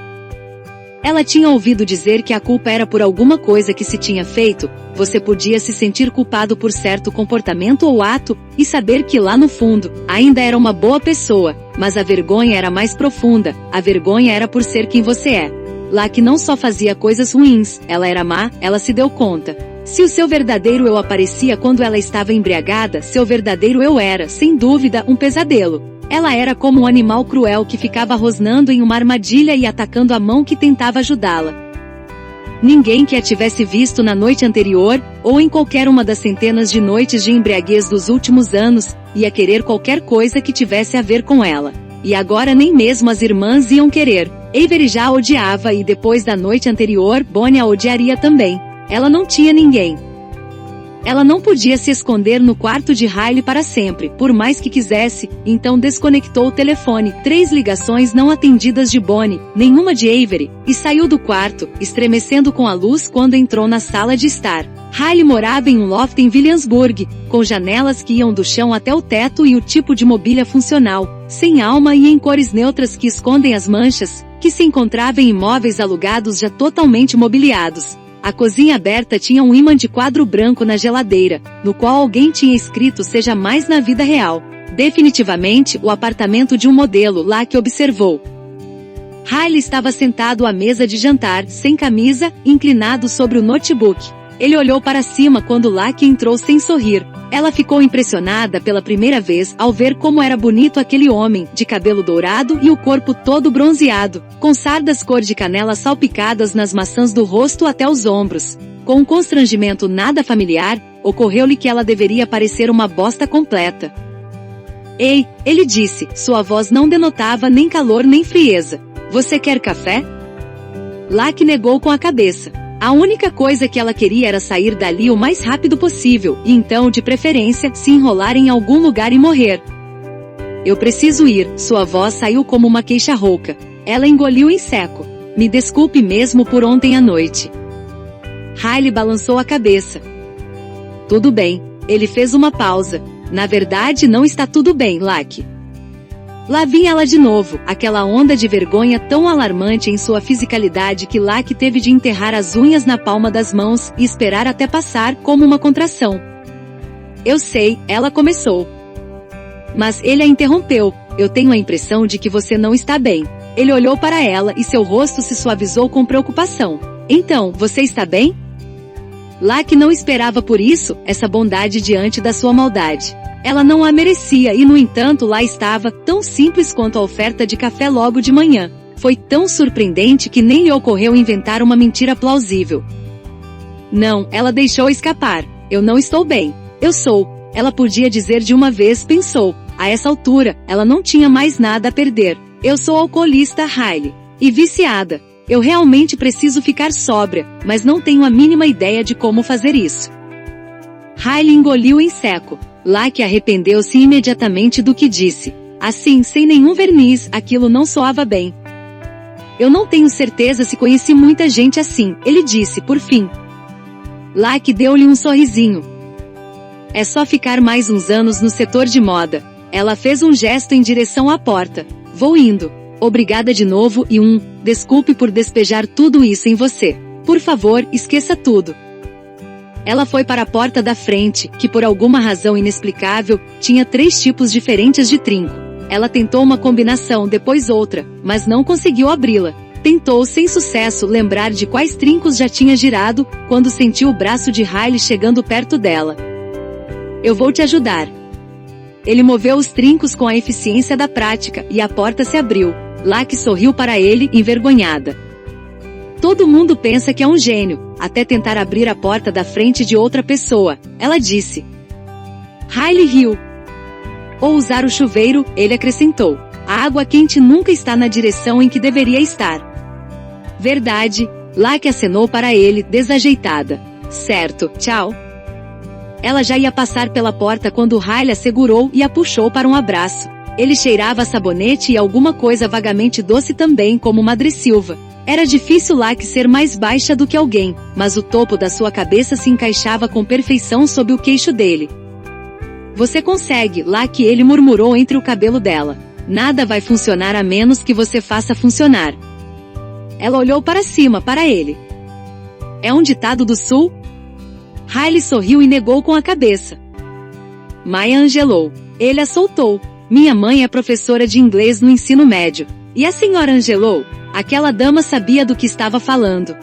Ela tinha ouvido dizer que a culpa era por alguma coisa que se tinha feito, você podia se sentir culpado por certo comportamento ou ato, e saber que lá no fundo, ainda era uma boa pessoa, mas a vergonha era mais profunda, a vergonha era por ser quem você é. Lucky não só fazia coisas ruins, ela era má, ela se deu conta. Se o seu verdadeiro eu aparecia quando ela estava embriagada, seu verdadeiro eu era, sem dúvida, um pesadelo. Ela era como um animal cruel que ficava rosnando em uma armadilha e atacando a mão que tentava ajudá-la. Ninguém que a tivesse visto na noite anterior, ou em qualquer uma das centenas de noites de embriaguez dos últimos anos, ia querer qualquer coisa que tivesse a ver com ela. E agora nem mesmo as irmãs iam querer. Avery já a odiava e depois da noite anterior, Bonnie a odiaria também. Ela não tinha ninguém. Ela não podia se esconder no quarto de Riley para sempre, por mais que quisesse, então desconectou o telefone, 3 ligações não atendidas de Bonnie, nenhuma de Avery, e saiu do quarto, estremecendo com a luz quando entrou na sala de estar. Riley morava em um loft em Williamsburg, com janelas que iam do chão até o teto e o tipo de mobília funcional, sem alma e em cores neutras que escondem as manchas, que se encontrava em imóveis alugados já totalmente mobiliados. A cozinha aberta tinha um ímã de quadro branco na geladeira, no qual alguém tinha escrito seja mais na vida real. Definitivamente o apartamento de um modelo lá que observou. Riley estava sentado à mesa de jantar, sem camisa, inclinado sobre o notebook. Ele olhou para cima quando Lucky entrou sem sorrir. Ela ficou impressionada pela primeira vez ao ver como era bonito aquele homem, de cabelo dourado e o corpo todo bronzeado, com sardas cor de canela salpicadas nas maçãs do rosto até os ombros. Com um constrangimento nada familiar, ocorreu-lhe que ela deveria parecer uma bosta completa. Ei, ele disse, sua voz não denotava nem calor nem frieza. Você quer café? Lucky negou com a cabeça. A única coisa que ela queria era sair dali o mais rápido possível, e então, de preferência, se enrolar em algum lugar e morrer. Eu preciso ir, sua voz saiu como uma queixa rouca. Ela engoliu em seco. Me desculpe mesmo por ontem à noite. Riley balançou a cabeça. Tudo bem. Ele fez uma pausa. Na verdade não está tudo bem, Lucky. Lá vinha ela de novo, aquela onda de vergonha tão alarmante em sua fisicalidade que Locke teve de enterrar as unhas na palma das mãos e esperar até passar como uma contração. Eu sei, ela começou. Mas ele a interrompeu. Eu tenho a impressão de que você não está bem. Ele olhou para ela e seu rosto se suavizou com preocupação. Então, você está bem? Locke não esperava por isso, essa bondade diante da sua maldade. Ela não a merecia e no entanto lá estava, tão simples quanto a oferta de café logo de manhã. Foi tão surpreendente que nem lhe ocorreu inventar uma mentira plausível. Não, ela deixou escapar. Eu não estou bem. Eu sou. Ela podia dizer de uma vez, pensou. A essa altura, ela não tinha mais nada a perder. Eu sou alcoolista, Riley. E viciada. Eu realmente preciso ficar sóbria, mas não tenho a mínima ideia de como fazer isso. Riley engoliu em seco. Locke arrependeu-se imediatamente do que disse. Assim, sem nenhum verniz, aquilo não soava bem. Eu não tenho certeza se conheci muita gente assim, ele disse, por fim. Locke deu-lhe um sorrisinho. É só ficar mais uns anos no setor de moda. Ela fez um gesto em direção à porta. Vou indo. Obrigada de novo e desculpe por despejar tudo isso em você. Por favor, esqueça tudo. Ela foi para a porta da frente, que por alguma razão inexplicável, tinha 3 tipos diferentes de trinco. Ela tentou uma combinação, depois outra, mas não conseguiu abri-la. Tentou sem sucesso lembrar de quais trincos já tinha girado, quando sentiu o braço de Riley chegando perto dela. Eu vou te ajudar. Ele moveu os trincos com a eficiência da prática, e a porta se abriu. Locke sorriu para ele, envergonhada. Todo mundo pensa que é um gênio, até tentar abrir a porta da frente de outra pessoa, ela disse. Riley riu. Ou usar o chuveiro, ele acrescentou. A água quente nunca está na direção em que deveria estar. Verdade, Locke acenou para ele, desajeitada. Certo, tchau. Ela já ia passar pela porta quando Riley a segurou e a puxou para um abraço. Ele cheirava a sabonete e alguma coisa vagamente doce também, como madressilva. Era difícil Locke ser mais baixa do que alguém, mas o topo da sua cabeça se encaixava com perfeição sob o queixo dele. Você consegue, Locke, ele murmurou entre o cabelo dela. Nada vai funcionar a menos que você faça funcionar. Ela olhou para cima, para ele. É um ditado do sul? Riley sorriu e negou com a cabeça. Maya Angelou. Ele a soltou. Minha mãe é professora de inglês no ensino médio. E a senhora Angelou? Aquela dama sabia do que estava falando.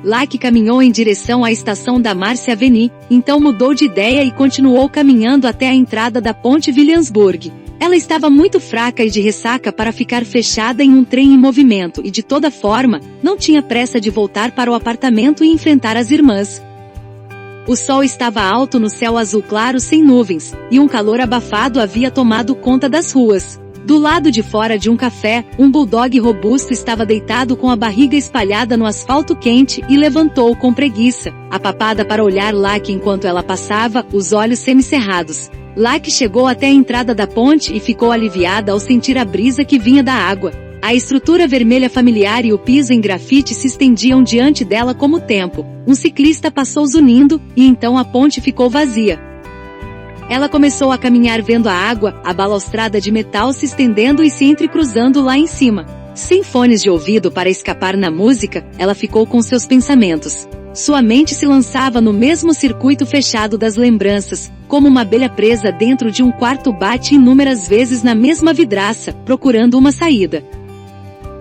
Locke caminhou em direção à estação da Marcy Avenue, então mudou de ideia e continuou caminhando até a entrada da ponte Williamsburg. Ela estava muito fraca e de ressaca para ficar fechada em um trem em movimento e de toda forma, não tinha pressa de voltar para o apartamento e enfrentar as irmãs. O sol estava alto no céu azul claro sem nuvens, e um calor abafado havia tomado conta das ruas. Do lado de fora de um café, um bulldog robusto estava deitado com a barriga espalhada no asfalto quente e levantou com preguiça, a papada para olhar Locke enquanto ela passava, os olhos semicerrados. Locke chegou até a entrada da ponte e ficou aliviada ao sentir a brisa que vinha da água. A estrutura vermelha familiar e o piso em grafite se estendiam diante dela como o tempo. Um ciclista passou zunindo, e então a ponte ficou vazia. Ela começou a caminhar vendo a água, a balaustrada de metal se estendendo e se entrecruzando lá em cima. Sem fones de ouvido para escapar na música, ela ficou com seus pensamentos. Sua mente se lançava no mesmo circuito fechado das lembranças, como uma abelha presa dentro de um quarto bate inúmeras vezes na mesma vidraça, procurando uma saída.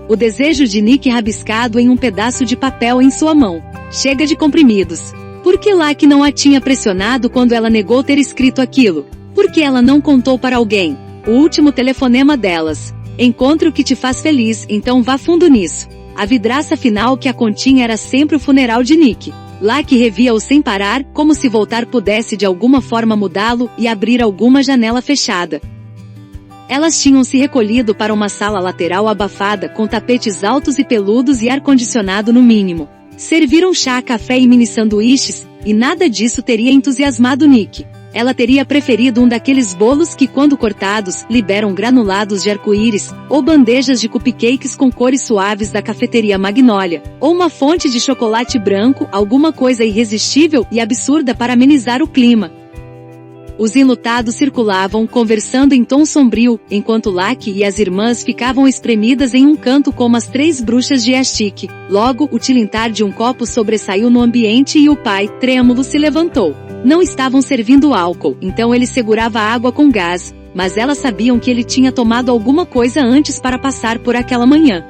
O desejo de Nick rabiscado em um pedaço de papel em sua mão. Chega de comprimidos. Por que Locke não a tinha pressionado quando ela negou ter escrito aquilo? Por que ela não contou para alguém? O último telefonema delas. Encontre o que te faz feliz, então vá fundo nisso. A vidraça final que a continha era sempre o funeral de Nick. Locke revia-o sem parar, como se voltar pudesse de alguma forma mudá-lo e abrir alguma janela fechada. Elas tinham se recolhido para uma sala lateral abafada com tapetes altos e peludos e ar-condicionado no mínimo. Serviram chá, café e mini sanduíches, e nada disso teria entusiasmado Nick. Ela teria preferido um daqueles bolos que, quando cortados, liberam granulados de arco-íris, ou bandejas de cupcakes com cores suaves da cafeteria Magnólia, ou uma fonte de chocolate branco, alguma coisa irresistível e absurda para amenizar o clima. Os enlutados circulavam, conversando em tom sombrio, enquanto Lucky e as irmãs ficavam espremidas em um canto como as 3 bruxas de Ashtik. Logo, o tilintar de um copo sobressaiu no ambiente e o pai, trêmulo, se levantou. Não estavam servindo álcool, então ele segurava a água com gás, mas elas sabiam que ele tinha tomado alguma coisa antes para passar por aquela manhã.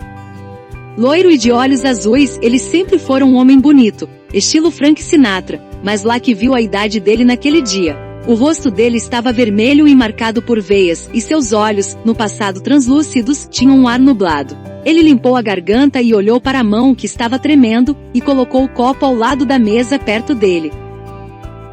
Loiro e de olhos azuis, ele sempre foi um homem bonito, estilo Frank Sinatra, mas Lucky viu a idade dele naquele dia. O rosto dele estava vermelho e marcado por veias, e seus olhos, no passado translúcidos, tinham um ar nublado. Ele limpou a garganta e olhou para a mão que estava tremendo, e colocou o copo ao lado da mesa perto dele.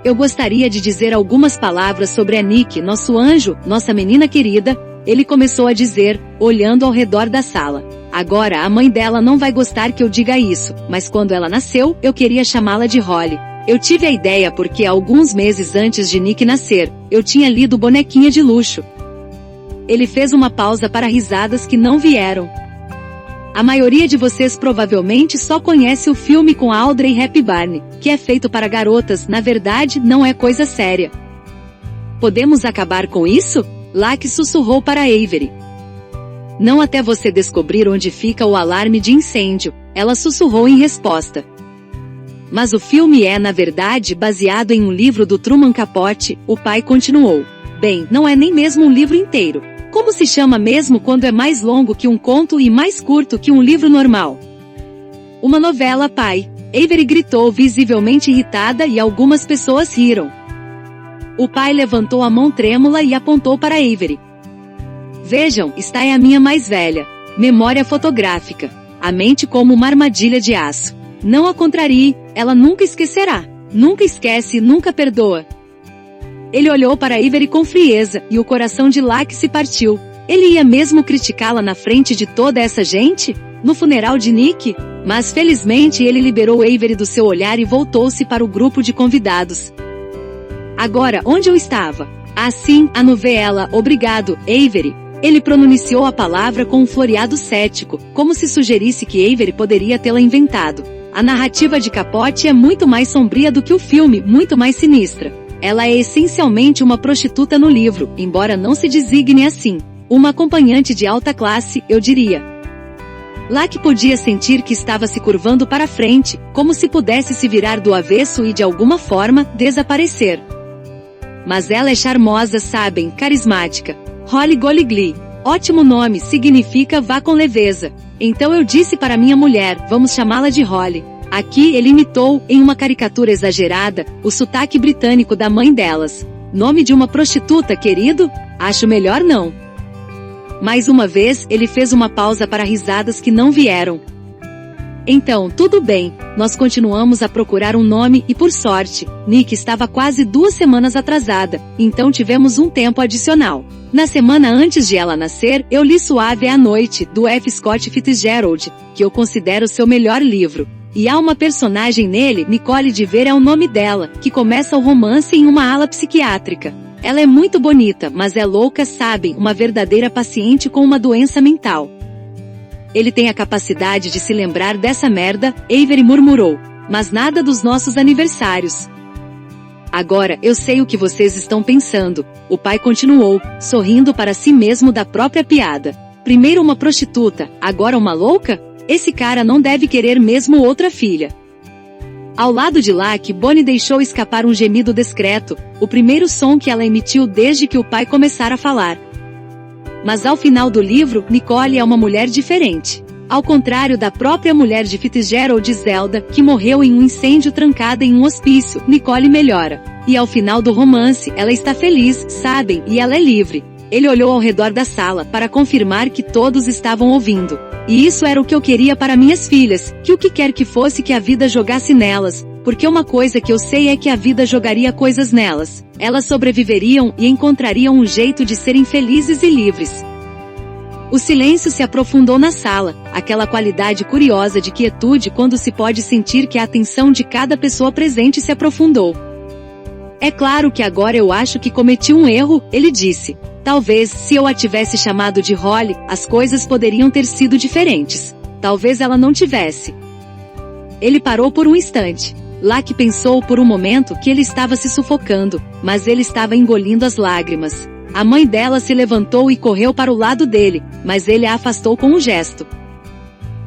Eu gostaria de dizer algumas palavras sobre a Nick, nosso anjo, nossa menina querida, ele começou a dizer, olhando ao redor da sala. Agora a mãe dela não vai gostar que eu diga isso, mas quando ela nasceu, eu queria chamá-la de Holly. Eu tive a ideia porque alguns meses antes de Nick nascer, eu tinha lido Bonequinha de Luxo. Ele fez uma pausa para risadas que não vieram. A maioria de vocês provavelmente só conhece o filme com Audrey Hepburn, que é feito para garotas, na verdade não é coisa séria. Podemos acabar com isso? Lucky sussurrou para Avery. Não até você descobrir onde fica o alarme de incêndio, ela sussurrou em resposta. Mas o filme é, na verdade, baseado em um livro do Truman Capote, o pai continuou. Bem, não é nem mesmo um livro inteiro. Como se chama mesmo quando é mais longo que um conto e mais curto que um livro normal? Uma novela, pai. Avery gritou, visivelmente irritada, e algumas pessoas riram. O pai levantou a mão trêmula e apontou para Avery. Vejam, esta é a minha mais velha. Memória fotográfica. A mente como uma armadilha de aço. Não a contrarie, ela nunca esquecerá. Nunca esquece, nunca perdoa. Ele olhou para Avery com frieza, e o coração de Lucky se partiu. Ele ia mesmo criticá-la na frente de toda essa gente? No funeral de Nick? Mas felizmente ele liberou Avery do seu olhar e voltou-se para o grupo de convidados. Agora, onde eu estava? Ah, sim, a novela, obrigado, Avery. Ele pronunciou a palavra com um floreado cético, como se sugerisse que Avery poderia tê-la inventado. A narrativa de Capote é muito mais sombria do que o filme, muito mais sinistra. Ela é essencialmente uma prostituta no livro, embora não se designe assim. Uma acompanhante de alta classe, eu diria. Lucky podia sentir que estava se curvando para frente, como se pudesse se virar do avesso e de alguma forma, desaparecer. Mas ela é charmosa, sabem, carismática. Holly Goligly. Ótimo nome, significa vá com leveza. Então eu disse para minha mulher, vamos chamá-la de Holly. Aqui ele imitou, em uma caricatura exagerada, o sotaque britânico da mãe delas. Nome de uma prostituta, querido? Acho melhor não. Mais uma vez, ele fez uma pausa para risadas que não vieram. Então, tudo bem, nós continuamos a procurar um nome e por sorte, Nick estava quase 2 semanas atrasada, então tivemos um tempo adicional. Na semana antes de ela nascer, eu li Suave à Noite, do F. Scott Fitzgerald, que eu considero seu melhor livro. E há uma personagem nele, Nicole de Ver é o nome dela, que começa o romance em uma ala psiquiátrica. Ela é muito bonita, mas é louca, sabem, uma verdadeira paciente com uma doença mental. Ele tem a capacidade de se lembrar dessa merda, Avery murmurou. Mas nada dos nossos aniversários. Agora, eu sei o que vocês estão pensando, o pai continuou, sorrindo para si mesmo da própria piada. Primeiro uma prostituta, agora uma louca? Esse cara não deve querer mesmo outra filha. Ao lado de Lucky, Bonnie deixou escapar um gemido discreto, o primeiro som que ela emitiu desde que o pai começara a falar. Mas ao final do livro, Nicole é uma mulher diferente. Ao contrário da própria mulher de Fitzgerald, Zelda, que morreu em um incêndio trancada em um hospício, Nicole melhora. E ao final do romance, ela está feliz, sabem, e ela é livre. Ele olhou ao redor da sala para confirmar que todos estavam ouvindo. E isso era o que eu queria para minhas filhas, que o que quer que fosse que a vida jogasse nelas, porque uma coisa que eu sei é que a vida jogaria coisas nelas. Elas sobreviveriam e encontrariam um jeito de serem felizes e livres. O silêncio se aprofundou na sala, aquela qualidade curiosa de quietude quando se pode sentir que a atenção de cada pessoa presente se aprofundou. É claro que agora eu acho que cometi um erro, ele disse. Talvez, se eu a tivesse chamado de Holly, as coisas poderiam ter sido diferentes. Talvez ela não tivesse. Ele parou por um instante. Lucky pensou por um momento que ele estava se sufocando, mas ele estava engolindo as lágrimas. A mãe dela se levantou e correu para o lado dele, mas ele a afastou com um gesto.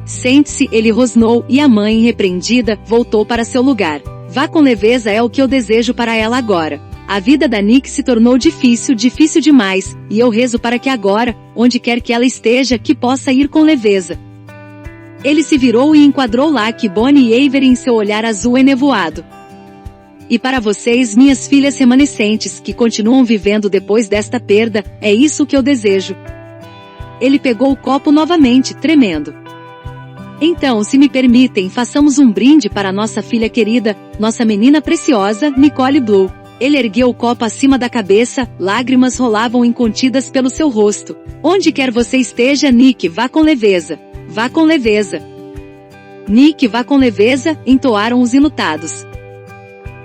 Sente-se, ele rosnou, e a mãe, repreendida, voltou para seu lugar. Vá com leveza é o que eu desejo para ela agora. A vida da Nick se tornou difícil demais, e eu rezo para que agora, onde quer que ela esteja, que possa ir com leveza. Ele se virou e enquadrou Lucky, Bonnie e Avery em seu olhar azul enevoado. E para vocês, minhas filhas remanescentes, que continuam vivendo depois desta perda, é isso que eu desejo. Ele pegou o copo novamente, tremendo. Então, se me permitem, façamos um brinde para nossa filha querida, nossa menina preciosa, Nicole Blue. Ele ergueu o copo acima da cabeça, lágrimas rolavam incontidas pelo seu rosto. Onde quer você esteja, Nick, vá com leveza. Vá com leveza. Nick, vá com leveza, entoaram os enlutados.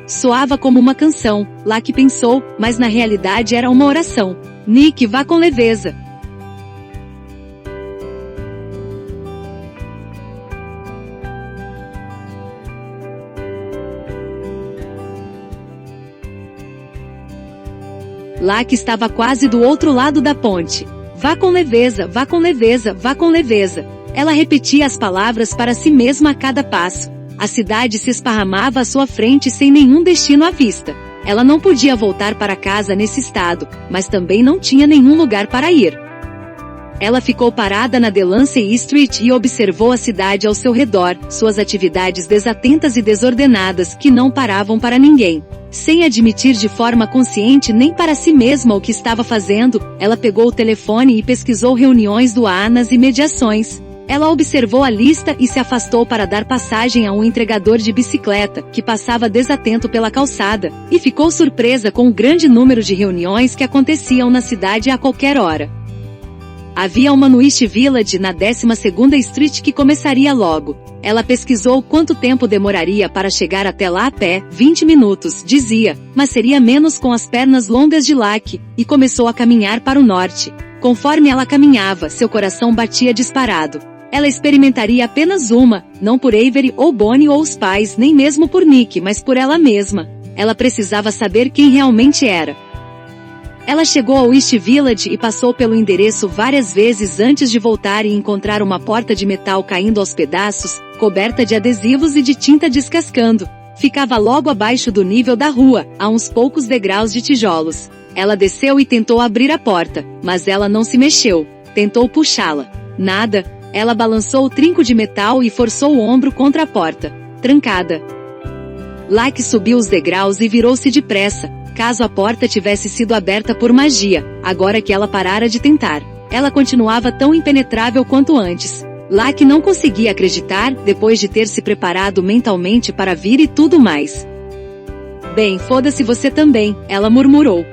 Soava como uma canção, Lucky pensou, mas na realidade era uma oração. Nick, vá com leveza. Lucky estava quase do outro lado da ponte. Vá com leveza, vá com leveza, vá com leveza. Ela repetia as palavras para si mesma a cada passo. A cidade se esparramava à sua frente sem nenhum destino à vista. Ela não podia voltar para casa nesse estado, mas também não tinha nenhum lugar para ir. Ela ficou parada na Delancey Street e observou a cidade ao seu redor, suas atividades desatentas e desordenadas que não paravam para ninguém. Sem admitir de forma consciente nem para si mesma o que estava fazendo, ela pegou o telefone e pesquisou reuniões aduanas e mediações. Ela observou a lista e se afastou para dar passagem a um entregador de bicicleta, que passava desatento pela calçada, e ficou surpresa com o grande número de reuniões que aconteciam na cidade a qualquer hora. Havia uma no East Village, na 12ª Street, que começaria logo. Ela pesquisou quanto tempo demoraria para chegar até lá a pé, 20 minutos, dizia, mas seria menos com as pernas longas de Lucky, e começou a caminhar para o norte. Conforme ela caminhava, seu coração batia disparado. Ela experimentaria apenas uma, não por Avery ou Bonnie ou os pais, nem mesmo por Nick, mas por ela mesma. Ela precisava saber quem realmente era. Ela chegou ao East Village e passou pelo endereço várias vezes antes de voltar e encontrar uma porta de metal caindo aos pedaços, coberta de adesivos e de tinta descascando. Ficava logo abaixo do nível da rua, a uns poucos degraus de tijolos. Ela desceu e tentou abrir a porta, mas ela não se mexeu. Tentou puxá-la. Nada. Ela balançou o trinco de metal e forçou o ombro contra a porta. Trancada. Lucky subiu os degraus e virou-se depressa, caso a porta tivesse sido aberta por magia, agora que ela parara de tentar. Ela continuava tão impenetrável quanto antes. Lucky não conseguia acreditar, depois de ter se preparado mentalmente para vir e tudo mais. Bem, foda-se você também, ela murmurou.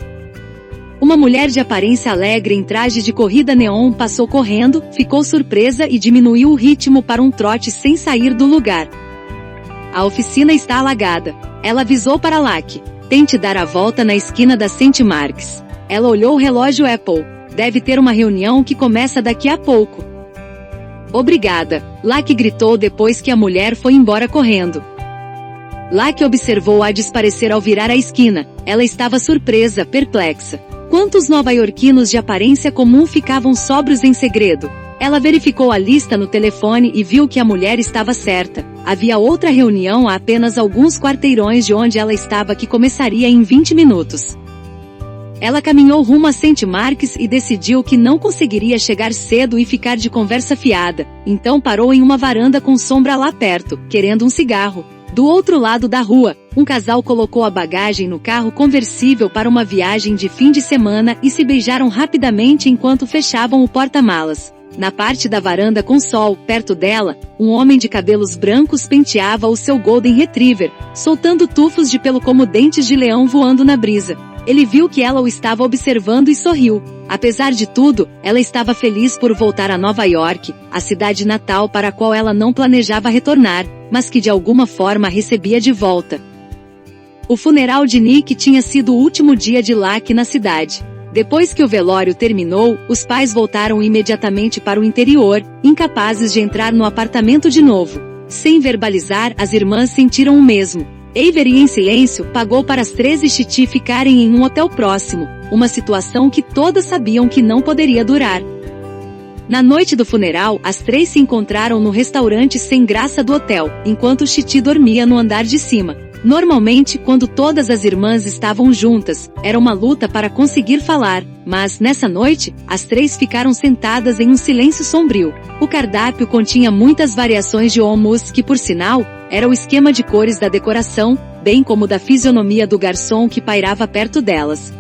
Uma mulher de aparência alegre em traje de corrida neon passou correndo, ficou surpresa e diminuiu o ritmo para um trote sem sair do lugar. A oficina está alagada. Ela avisou para Lucky. Tente dar a volta na esquina da St. Mark's. Ela olhou o relógio Apple. Deve ter uma reunião que começa daqui a pouco. Obrigada, Lucky gritou depois que a mulher foi embora correndo. Lucky observou-a desaparecer ao virar a esquina. Ela estava surpresa, perplexa. Quantos nova-iorquinos de aparência comum ficavam sóbrios em segredo? Ela verificou a lista no telefone e viu que a mulher estava certa. Havia outra reunião a apenas alguns quarteirões de onde ela estava que começaria em 20 minutos. Ela caminhou rumo a St. Mark's e decidiu que não conseguiria chegar cedo e ficar de conversa fiada. Então parou em uma varanda com sombra lá perto, querendo um cigarro. Do outro lado da rua, um casal colocou a bagagem no carro conversível para uma viagem de fim de semana e se beijaram rapidamente enquanto fechavam o porta-malas. Na parte da varanda com sol, perto dela, um homem de cabelos brancos penteava o seu Golden Retriever, soltando tufos de pelo como dentes de leão voando na brisa. Ele viu que ela o estava observando e sorriu. Apesar de tudo, ela estava feliz por voltar a Nova York, a cidade natal para a qual ela não planejava retornar, mas que de alguma forma recebia de volta. O funeral de Nick tinha sido o último dia de Lucky na cidade. Depois que o velório terminou, os pais voltaram imediatamente para o interior, incapazes de entrar no apartamento de novo. Sem verbalizar, as irmãs sentiram o mesmo. Avery, em silêncio, pagou para as 13 Chitty ficarem em um hotel próximo, uma situação que todas sabiam que não poderia durar. Na noite do funeral, as 3 se encontraram no restaurante sem graça do hotel, enquanto Chitty dormia no andar de cima. Normalmente, quando todas as irmãs estavam juntas, era uma luta para conseguir falar, mas, nessa noite, as 3 ficaram sentadas em um silêncio sombrio. O cardápio continha muitas variações de hummus que, por sinal, era o esquema de cores da decoração, bem como da fisionomia do garçom que pairava perto delas.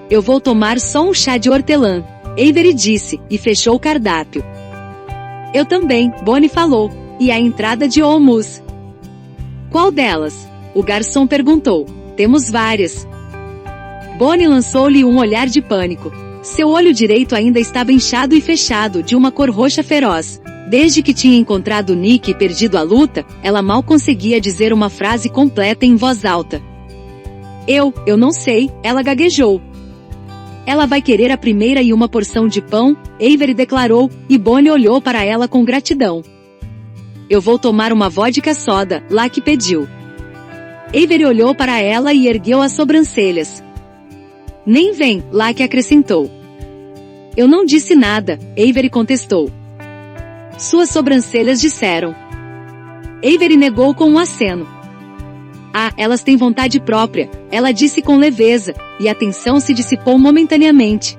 "Eu vou tomar só um chá de hortelã", Avery disse, e fechou o cardápio. "Eu também", Bonnie falou. "E a entrada de hummus?" "Qual delas?", o garçom perguntou. "Temos várias." Bonnie lançou-lhe um olhar de pânico. Seu olho direito ainda estava inchado e fechado, de uma cor roxa feroz. Desde que tinha encontrado Nick e perdido a luta, ela mal conseguia dizer uma frase completa em voz alta. Eu não sei", ela gaguejou. "Ela vai querer a primeira e uma porção de pão", Avery declarou, e Bonnie olhou para ela com gratidão. "Eu vou tomar uma vodka soda", Lucky pediu. Avery olhou para ela e ergueu as sobrancelhas. "Nem vem", Lucky acrescentou. "Eu não disse nada", Avery contestou. "Suas sobrancelhas disseram." Avery negou com um aceno. "Ah, elas têm vontade própria", ela disse com leveza, e a tensão se dissipou momentaneamente.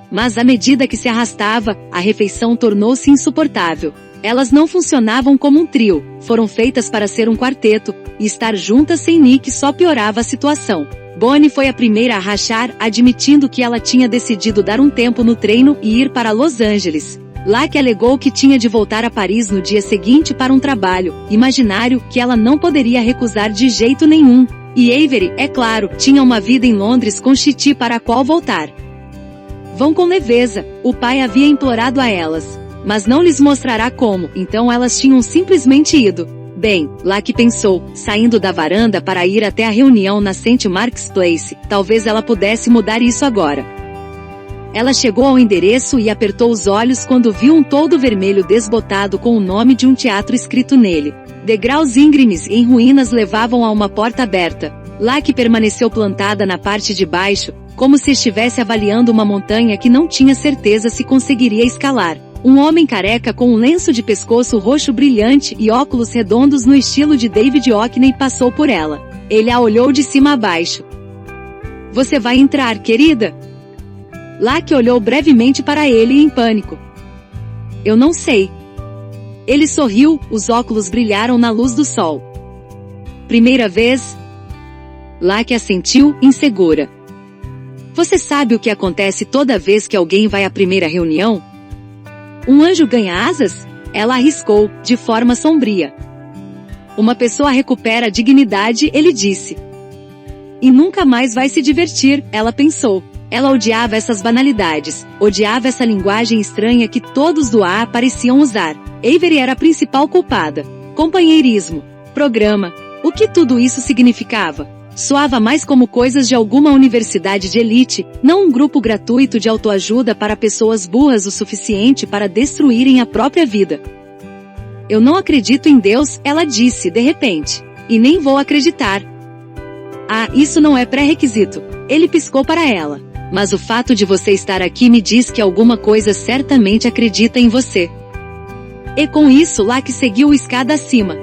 Mas à medida que se arrastava, a refeição tornou-se insuportável. Elas não funcionavam como um trio, foram feitas para ser um quarteto, e estar juntas sem Nick só piorava a situação. Bonnie foi a primeira a rachar, admitindo que ela tinha decidido dar um tempo no treino e ir para Los Angeles. Lucky alegou que tinha de voltar a Paris no dia seguinte para um trabalho imaginário que ela não poderia recusar de jeito nenhum. E Avery, é claro, tinha uma vida em Londres com Chitty para a qual voltar. "Vão com leveza", o pai havia implorado a elas. "Mas não lhes mostrará como", então elas tinham simplesmente ido. Bem, Lucky pensou, saindo da varanda para ir até a reunião na St. Mark's Place, talvez ela pudesse mudar isso agora. Ela chegou ao endereço e apertou os olhos quando viu um toldo vermelho desbotado com o nome de um teatro escrito nele. Degraus íngremes em ruínas levavam a uma porta aberta. Lucky permaneceu plantada na parte de baixo, como se estivesse avaliando uma montanha que não tinha certeza se conseguiria escalar. Um homem careca com um lenço de pescoço roxo brilhante e óculos redondos no estilo de David Hockney passou por ela. Ele a olhou de cima a baixo. "Você vai entrar, querida?" Lucky olhou brevemente para ele em pânico. "Eu não sei." Ele sorriu, os óculos brilharam na luz do sol. "Primeira vez?" Lucky assentiu, insegura. "Você sabe o que acontece toda vez que alguém vai à primeira reunião? Um anjo ganha asas?" Ela arriscou, de forma sombria. "Uma pessoa recupera a dignidade", ele disse. "E nunca mais vai se divertir", ela pensou. Ela odiava essas banalidades, odiava essa linguagem estranha que todos do AA pareciam usar. Avery era a principal culpada. Companheirismo. Programa. O que tudo isso significava? Soava mais como coisas de alguma universidade de elite, não um grupo gratuito de autoajuda para pessoas burras o suficiente para destruírem a própria vida. "Eu não acredito em Deus", ela disse de repente. "E nem vou acreditar." "Ah, isso não é pré-requisito." Ele piscou para ela. "Mas o fato de você estar aqui me diz que alguma coisa certamente acredita em você." E com isso Lucky seguiu a escada acima.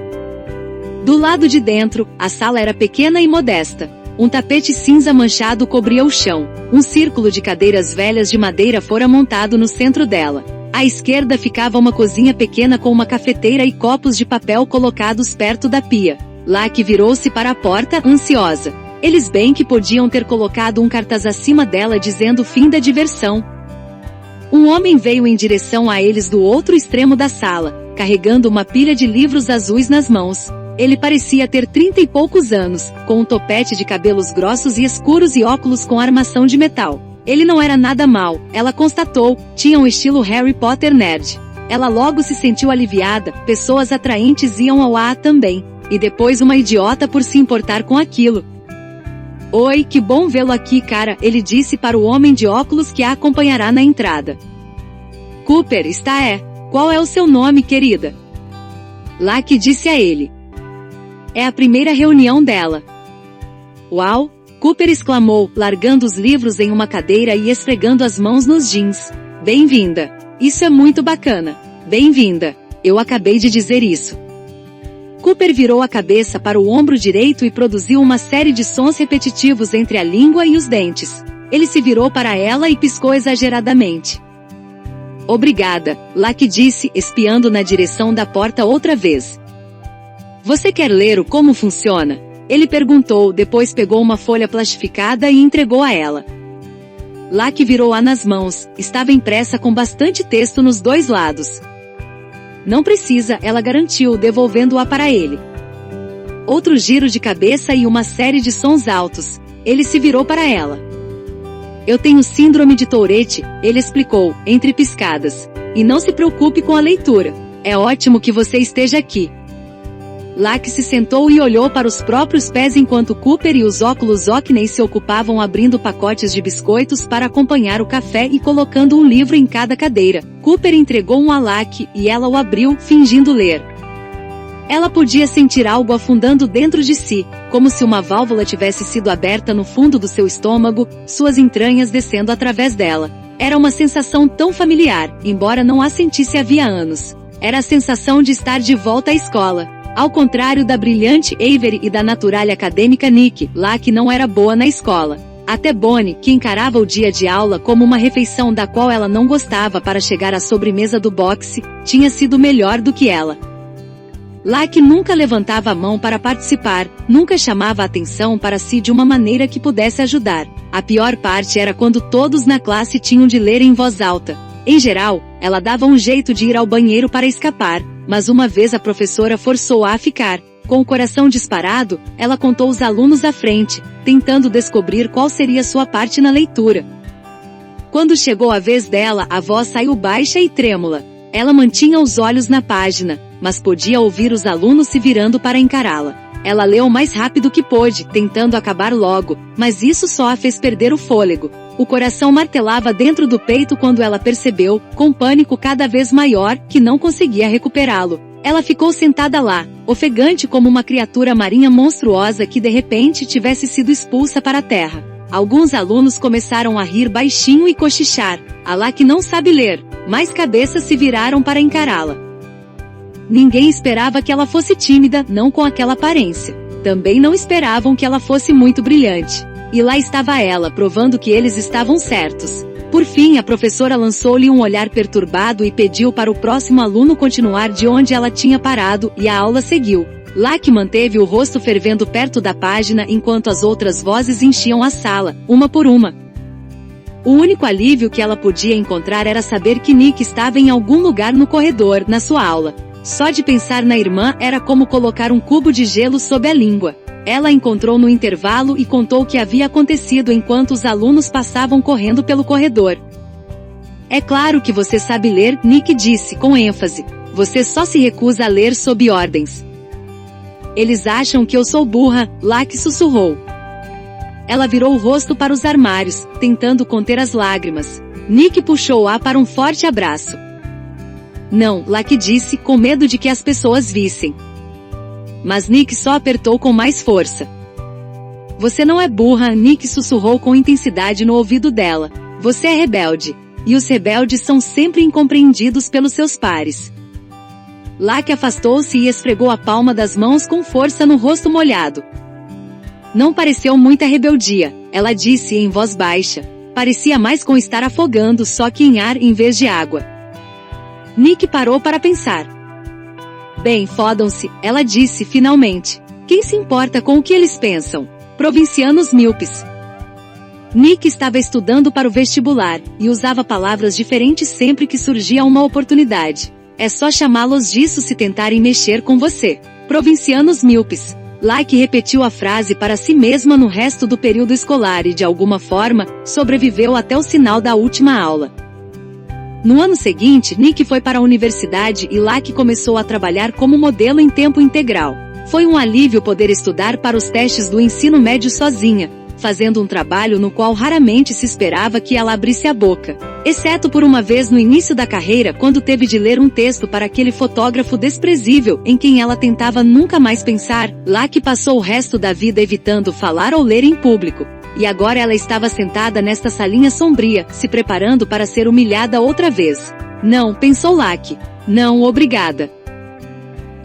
Do lado de dentro, a sala era pequena e modesta. Um tapete cinza manchado cobria o chão. Um círculo de cadeiras velhas de madeira fora montado no centro dela. À esquerda ficava uma cozinha pequena com uma cafeteira e copos de papel colocados perto da pia. Lucky virou-se para a porta, ansiosa. Eles bem que podiam ter colocado um cartaz acima dela dizendo "fim da diversão". Um homem veio em direção a eles do outro extremo da sala, carregando uma pilha de livros azuis nas mãos. Ele parecia ter 30 e poucos anos, com um topete de cabelos grossos e escuros e óculos com armação de metal. Ele não era nada mau, ela constatou, tinha um estilo Harry Potter nerd. Ela logo se sentiu aliviada, pessoas atraentes iam ao AA também. e depois uma idiota por se importar com aquilo. Oi, que bom vê-lo aqui, cara, ele disse para o homem de óculos que a acompanhará na entrada. Cooper, qual é o seu nome, querida? Lucky disse a ele. É a primeira reunião dela. Uau! Cooper exclamou, largando os livros em uma cadeira e esfregando as mãos nos jeans. Bem-vinda! Isso é muito bacana. Bem-vinda! Eu acabei de dizer isso. Cooper virou a cabeça para o ombro direito e produziu uma série de sons repetitivos entre a língua e os dentes. Ele se virou para ela e piscou exageradamente. Obrigada, Lucky disse, espiando na direção da porta outra vez. Você quer ler o como funciona? Ele perguntou, depois pegou uma folha plastificada e entregou a ela. Lucky virou-a nas mãos, estava impressa com bastante texto nos dois lados. Não precisa, ela garantiu, devolvendo-a para ele. Outro giro de cabeça e uma série de sons altos. Ele se virou para ela. Eu tenho síndrome de Tourette, ele explicou, entre piscadas. E não se preocupe com a leitura. É ótimo que você esteja aqui. Lucky se sentou e olhou para os próprios pés enquanto Cooper e os óculos Ockney se ocupavam abrindo pacotes de biscoitos para acompanhar o café e colocando um livro em cada cadeira. Cooper entregou um a Lucky e ela o abriu, fingindo ler. Ela podia sentir algo afundando dentro de si, como se uma válvula tivesse sido aberta no fundo do seu estômago, suas entranhas descendo através dela. Era uma sensação tão familiar, embora não a sentisse havia anos. Era a sensação de estar de volta à escola. Ao contrário da brilhante Avery e da naturalha acadêmica Nick, Lucky não era boa na escola. Até Bonnie, que encarava o dia de aula como uma refeição da qual ela não gostava para chegar à sobremesa do boxe, tinha sido melhor do que ela. Lucky nunca levantava a mão para participar, nunca chamava a atenção para si de uma maneira que pudesse ajudar. A pior parte era quando todos na classe tinham de ler em voz alta. Em geral, ela dava um jeito de ir ao banheiro para escapar, mas uma vez a professora forçou-a a ficar. Com o coração disparado, ela contou os alunos à frente, tentando descobrir qual seria sua parte na leitura. Quando chegou a vez dela, a voz saiu baixa e trêmula. Ela mantinha os olhos na página, mas podia ouvir os alunos se virando para encará-la. Ela leu o mais rápido que pôde, tentando acabar logo, mas isso só a fez perder o fôlego. O coração martelava dentro do peito quando ela percebeu, com pânico cada vez maior, que não conseguia recuperá-lo. Ela ficou sentada lá, ofegante como uma criatura marinha monstruosa que de repente tivesse sido expulsa para a terra. Alguns alunos começaram a rir baixinho e cochichar. A Lucky não sabe ler. Mais cabeças se viraram para encará-la. Ninguém esperava que ela fosse tímida, não com aquela aparência. Também não esperavam que ela fosse muito brilhante. E lá estava ela, provando que eles estavam certos. Por fim, a professora lançou-lhe um olhar perturbado e pediu para o próximo aluno continuar de onde ela tinha parado, e a aula seguiu. Lucky manteve o rosto fervendo perto da página enquanto as outras vozes enchiam a sala, uma por uma. O único alívio que ela podia encontrar era saber que Nick estava em algum lugar no corredor, na sua aula. Só de pensar na irmã era como colocar um cubo de gelo sob a língua. Ela a encontrou no intervalo e contou o que havia acontecido enquanto os alunos passavam correndo pelo corredor. É claro que você sabe ler, Nick disse com ênfase. Você só se recusa a ler sob ordens. Eles acham que eu sou burra, Lucky sussurrou. Ela virou o rosto para os armários, tentando conter as lágrimas. Nick puxou-a para um forte abraço. Não, Lucky disse, com medo de que as pessoas vissem. Mas Nick só apertou com mais força. Você não é burra, Nick sussurrou com intensidade no ouvido dela. Você é rebelde. E os rebeldes são sempre incompreendidos pelos seus pares. Lucky afastou-se e esfregou a palma das mãos com força no rosto molhado. Não pareceu muita rebeldia, ela disse em voz baixa. Parecia mais com estar afogando, só que em ar em vez de água. Nick parou para pensar. Bem, fodam-se, ela disse finalmente. Quem se importa com o que eles pensam? Provincianos míopes. Nick estava estudando para o vestibular, e usava palavras diferentes sempre que surgia uma oportunidade. É só chamá-los disso se tentarem mexer com você. Provincianos míopes. Lucky repetiu a frase para si mesma no resto do período escolar e de alguma forma, sobreviveu até o sinal da última aula. No ano seguinte, Nick foi para a universidade e Lucky começou a trabalhar como modelo em tempo integral. Foi um alívio poder estudar para os testes do ensino médio sozinha, fazendo um trabalho no qual raramente se esperava que ela abrisse a boca. Exceto por uma vez no início da carreira, quando teve de ler um texto para aquele fotógrafo desprezível em quem ela tentava nunca mais pensar. Lacey passou o resto da vida evitando falar ou ler em público. E agora ela estava sentada nesta salinha sombria, se preparando para ser humilhada outra vez. Não, pensou Lacey. Não, obrigada.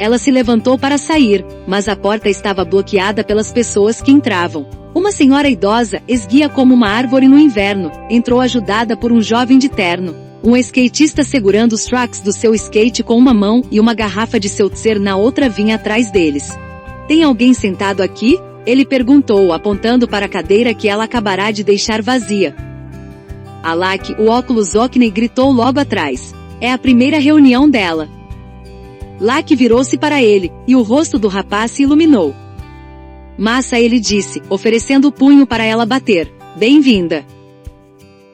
Ela se levantou para sair, mas a porta estava bloqueada pelas pessoas que entravam. Uma senhora idosa, esguia como uma árvore no inverno, entrou ajudada por um jovem de terno. Um skatista segurando os tracks do seu skate com uma mão e uma garrafa de seltzer na outra vinha atrás deles. Tem alguém sentado aqui? Ele perguntou, apontando para a cadeira que ela acabará de deixar vazia. A Lacey, o óculos Oakley, gritou logo atrás. É a primeira reunião dela. Lacey virou-se para ele, e o rosto do rapaz se iluminou. Massa, ele disse, oferecendo o punho para ela bater. Bem-vinda.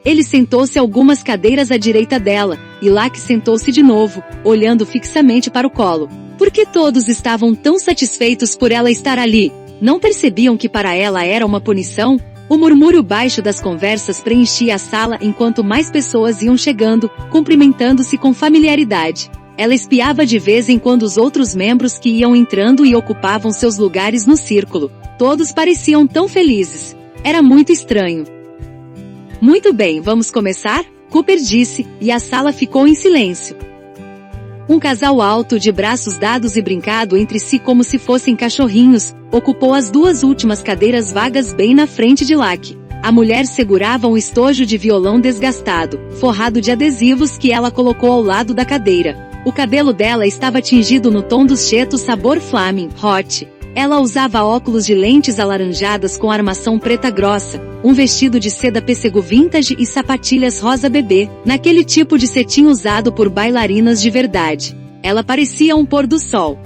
Ele sentou-se algumas cadeiras à direita dela, e Lacey sentou-se de novo, olhando fixamente para o colo. Por que todos estavam tão satisfeitos por ela estar ali? Não percebiam que para ela era uma punição? O murmúrio baixo das conversas preenchia a sala enquanto mais pessoas iam chegando, cumprimentando-se com familiaridade. Ela espiava de vez em quando os outros membros que iam entrando e ocupavam seus lugares no círculo. Todos pareciam tão felizes. Era muito estranho. Muito bem, vamos começar? Cooper disse, e a sala ficou em silêncio. Um casal alto de braços dados e brincado entre si como se fossem cachorrinhos, ocupou as duas últimas cadeiras vagas bem na frente de Lacey. A mulher segurava um estojo de violão desgastado, forrado de adesivos que ela colocou ao lado da cadeira. O cabelo dela estava tingido no tom dos cheetos sabor Flaming Hot. Ela usava óculos de lentes alaranjadas com armação preta grossa, um vestido de seda pêssego vintage e sapatilhas rosa bebê, naquele tipo de cetim usado por bailarinas de verdade. Ela parecia um pôr do sol.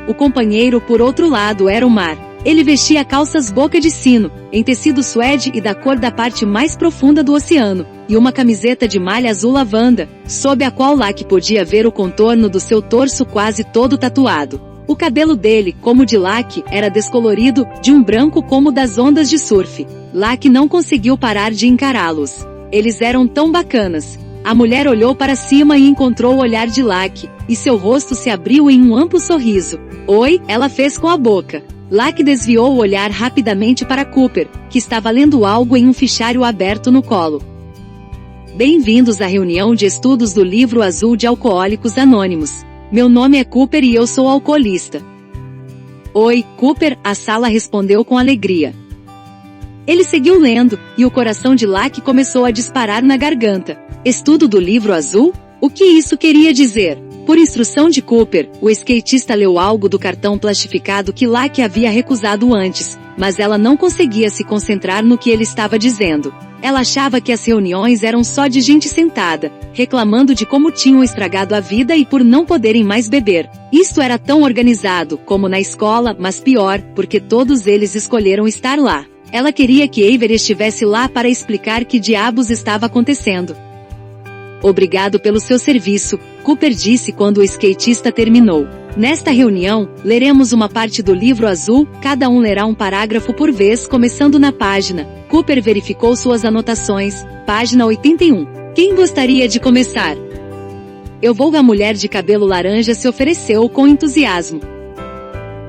O companheiro por outro lado era o mar. Ele vestia calças boca de sino, em tecido suede e da cor da parte mais profunda do oceano, e uma camiseta de malha azul lavanda, sob a qual Lacey podia ver o contorno do seu torso quase todo tatuado. O cabelo dele, como o de Lacey, era descolorido, de um branco como das ondas de surf. Lacey não conseguiu parar de encará-los. Eles eram tão bacanas. A mulher olhou para cima e encontrou o olhar de Lacey, e seu rosto se abriu em um amplo sorriso. Oi, ela fez com a boca. Lacey desviou o olhar rapidamente para Cooper, que estava lendo algo em um fichário aberto no colo. Bem-vindos à reunião de estudos do livro azul de Alcoólicos Anônimos. Meu nome é Cooper e eu sou alcoolista. Oi, Cooper, a sala respondeu com alegria. Ele seguiu lendo, e o coração de Lacey começou a disparar na garganta. Estudo do livro azul? O que isso queria dizer? Por instrução de Cooper, o skatista leu algo do cartão plastificado que Lacey havia recusado antes, mas ela não conseguia se concentrar no que ele estava dizendo. Ela achava que as reuniões eram só de gente sentada, reclamando de como tinham estragado a vida e por não poderem mais beber. Isto era tão organizado como na escola, mas pior, porque todos eles escolheram estar lá. Ela queria que Avery estivesse lá para explicar que diabos estava acontecendo. Obrigado pelo seu serviço, Cooper disse quando o skatista terminou. Nesta reunião, leremos uma parte do livro azul, cada um lerá um parágrafo por vez começando na página. Cooper verificou suas anotações, página 81. Quem gostaria de começar? Eu vou. A mulher de cabelo laranja se ofereceu com entusiasmo.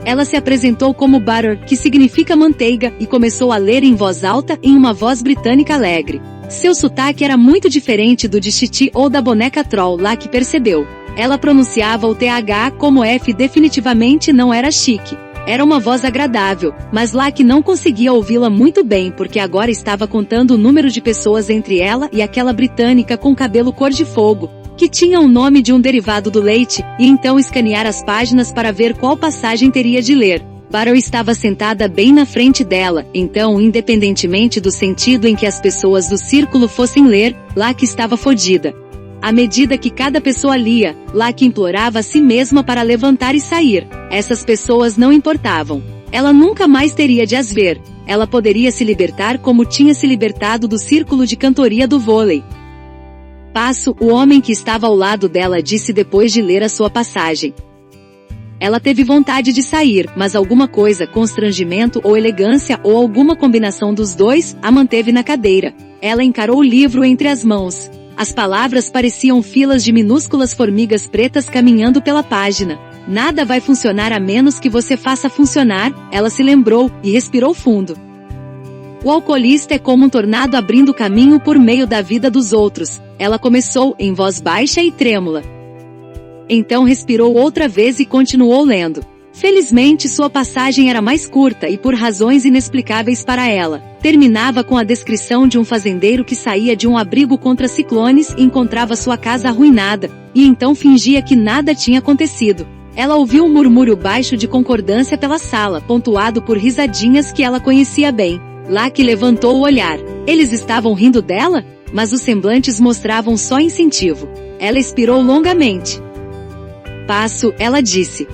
Ela se apresentou como Butter, que significa manteiga, e começou a ler em voz alta em uma voz britânica alegre. Seu sotaque era muito diferente do de Chitty ou da boneca Troll, Lacey percebeu. Ela pronunciava o TH como F, definitivamente não era chique. Era uma voz agradável, mas Lacey não conseguia ouvi-la muito bem porque agora estava contando o número de pessoas entre ela e aquela britânica com cabelo cor-de-fogo, que tinha o nome de um derivado do leite, e então escanear as páginas para ver qual passagem teria de ler. Butter estava sentada bem na frente dela, então independentemente do sentido em que as pessoas do círculo fossem ler, Lacey estava fodida. À medida que cada pessoa lia, Lacey implorava a si mesma para levantar e sair. Essas pessoas não importavam. Ela nunca mais teria de as ver. Ela poderia se libertar como tinha se libertado do círculo de cantoria do vôlei. Passo, o homem que estava ao lado dela disse depois de ler a sua passagem. Ela teve vontade de sair, mas alguma coisa, constrangimento ou elegância ou alguma combinação dos dois, a manteve na cadeira. Ela encarou o livro entre as mãos. As palavras pareciam filas de minúsculas formigas pretas caminhando pela página. Nada vai funcionar a menos que você faça funcionar, ela se lembrou, e respirou fundo. O alcoolista é como um tornado abrindo caminho por meio da vida dos outros. Ela começou, em voz baixa e trêmula. Então respirou outra vez e continuou lendo. Felizmente sua passagem era mais curta e por razões inexplicáveis para ela. Terminava com a descrição de um fazendeiro que saía de um abrigo contra ciclones e encontrava sua casa arruinada, e então fingia que nada tinha acontecido. Ela ouviu um murmúrio baixo de concordância pela sala, pontuado por risadinhas que ela conhecia bem. Lucky levantou o olhar. Eles estavam rindo dela? Mas os semblantes mostravam só incentivo. Ela expirou longamente. Passo, ela disse.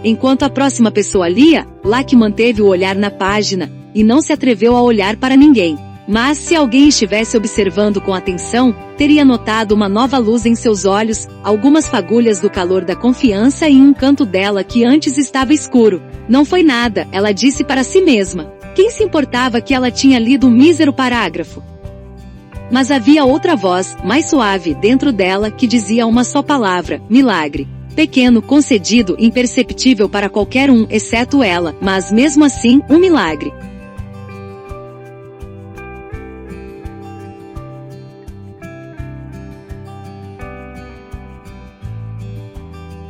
Enquanto a próxima pessoa lia, Lucky manteve o olhar na página, e não se atreveu a olhar para ninguém. Mas se alguém estivesse observando com atenção, teria notado uma nova luz em seus olhos, algumas fagulhas do calor da confiança em um canto dela que antes estava escuro. Não foi nada, ela disse para si mesma. Quem se importava que ela tinha lido um mísero parágrafo? Mas havia outra voz, mais suave, dentro dela, que dizia uma só palavra, milagre. Pequeno, concedido, imperceptível para qualquer um, exceto ela, mas mesmo assim, um milagre.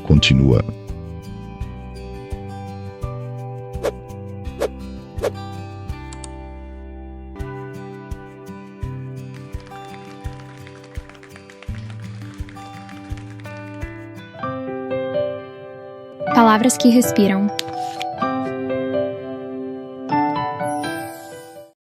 Continua. Palavras que respiram.